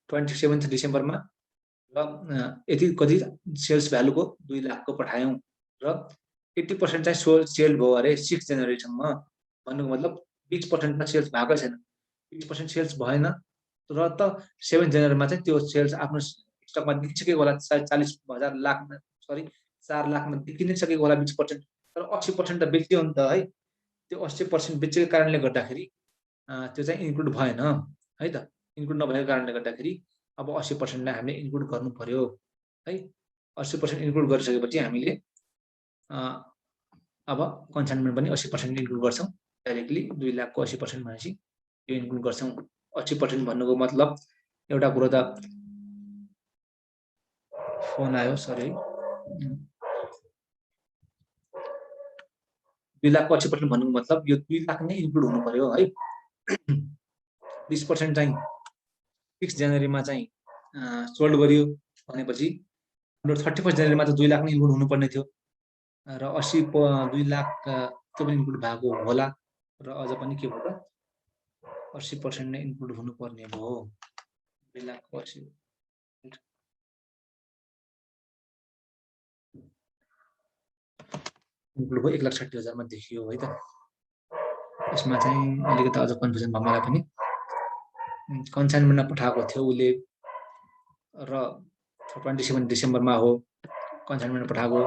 27 डिसेम्बरमा र यति कति सेल्स भ्यालुको 2 लाखको पठायौँ र 80% चाहिँ सेल भयो अरे 6 जनवरीसम्म। भन्नुको मतलब 20% त सेल्स भएकै छैन, 20% सेल्स भएन र त 7 जनवरीमा चाहिँ त्यो सेल्स आफ्नो स्टकमा देखिसकेको होला, 40,000 लाख 4 लाखमा देखिनै सकेको होला 20%, तर 80% त बेच्यो नि त है। त्यो 80% बेचेको कारणले गर्दाखेरि त्यो चाहिँ इन्क्लुड भएन है त। इन्क्लुड नभएको कारणले गर्दाखेरि अब 80% लाई हामीले इन्क्लुड गर्नु पर्यो है। 80% इन्क्लुड गरिसकेपछि हामीले अब कन्साइनमेन्ट पनि 80% इन्क्लुड गर्छौँ डाइरेक्टली। 2 लाखको 80% भनेपछि यो इन्क्लुड गर्छौँ। 80% भन्नुको मतलब एउटा कुरो त फोन आयो, सरी, 2 लाखको 80% भन्नुको मतलब यो 2 लाख नै इन्क्लुड हुनु पर्यो है। 20% चाहिँ 6 जनवरीमा चाहिँ सोल्ड गरियो भनेपछि हाम्रो 31 जनवरीमा त 2 लाख नै इन्क्लुड हुनुपर्ने थियो र 2 लाख त्यो पनि इन्क्लुड भएको होला र अझ पनि के भयो त 80% नै इन्क्लुड हुनुपर्ने भयो। 2 लाखको 80 इन्क्लुड भयो, 1,60,000 मा देखियो है त। यसमा चाहिँ अलिकति अझ कन्फ्युजन भयो मलाई पनि। कन्साइनमेन्टमा पठाएको थियो उसले र 27 डिसेम्बरमा हो कन्साइनमेन्ट पठाएको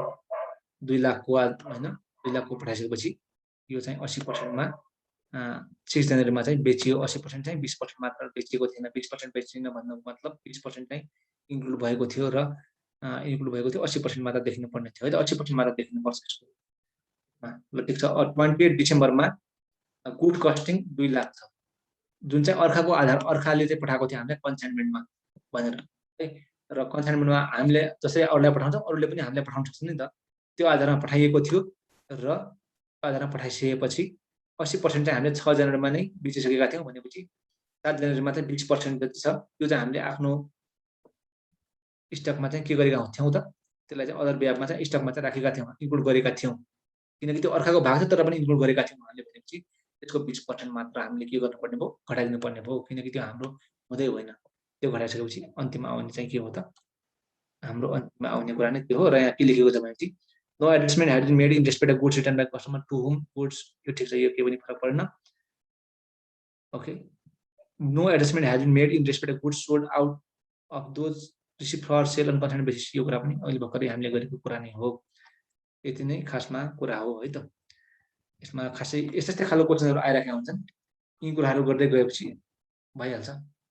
2 लाखको होइन, 2 लाखको पठाइसकेपछि यो चाहिँ 80% मा 6 जनवरीमा चाहिँ बेचियो। 80% चाहिँ 20% मात्र बेचिएको थिएन। 20% बेचिन भन्नुको मतलब 20% चाहिँ इन्क्लुड भएको थियो र इन्क्लुड भएको थियो 80% मात्र देखिनु पर्ने थियो है त। 80% मात्र देखिनुपर्छ यसको। ल ठिक छ। 28 डिसेम्बरमा गुड कस्टिङ 2 लाख छ, जुन चाहिँ अर्काको आधार अर्काले चाहिँ पठाएको थियो हामीलाई कन्साइनमेन्टमा भनेर है। र कन्साइनमेन्टमा हामीले जसरी अरूलाई पठाउँछौँ अरूले पनि हामीलाई पठाउन सक्छ नि त। त्यो आधारमा पठाइएको थियो र आधारमा पठाइसकेपछि 80% चाहिँ हामीले 6 जनवरीमा नै बेचिसकेका थियौँ भनेपछि 7 जनवरीमा चाहिँ 20% जति छ त्यो चाहिँ हामीले आफ्नो स्टकमा चाहिँ के गरेका थियौँ त, त्यसलाई चाहिँ अदर ब्यापमा चाहिँ स्टकमा चाहिँ राखेका थियौँ, इन्क्लुड गरेका थियौँ। किनकि त्यो अर्काको भाग छ तर पनि इन्क्लुड गरेका थियौँ हामीले भनेपछि त्यसको 20% मात्र हामीले के गर्नुपर्ने भयो, घटाइदिनु पर्ने भयो, किनकि त्यो हाम्रो हुँदै होइन। त्यो घटाइसकेपछि अन्तिममा आउने चाहिँ के हो त, हाम्रो अन्तिममा आउने कुरा नै त्यो हो। र यहाँ के लेखेको छ भनेपछि no adjustment has been made in respect of goods return by customer to whom goods. यो ठिक छ, यो के पनि फरक परेन। Okay, no adjustment has been made in respect of goods sold out of those receive for sale on consignment basis. यो कुरा पनि अहिले भर्खरै हामीले गरेको कुरा नै हो। यति नै खासमा कुरा हो है त। यसमा खासै यस्तै खालको क्वेसनहरू आइरहेका हुन्छन्। यी कुराहरू गर्दै गएपछि भइहाल्छ,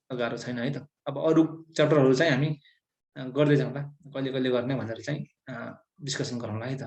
गाह्रो छैन है त। अब अरू च्याप्टरहरू चाहिँ हामी गर्दै जाउँला, कहिले कहिले गर्ने भनेर चाहिँ डिस्कसन गरौँला है त।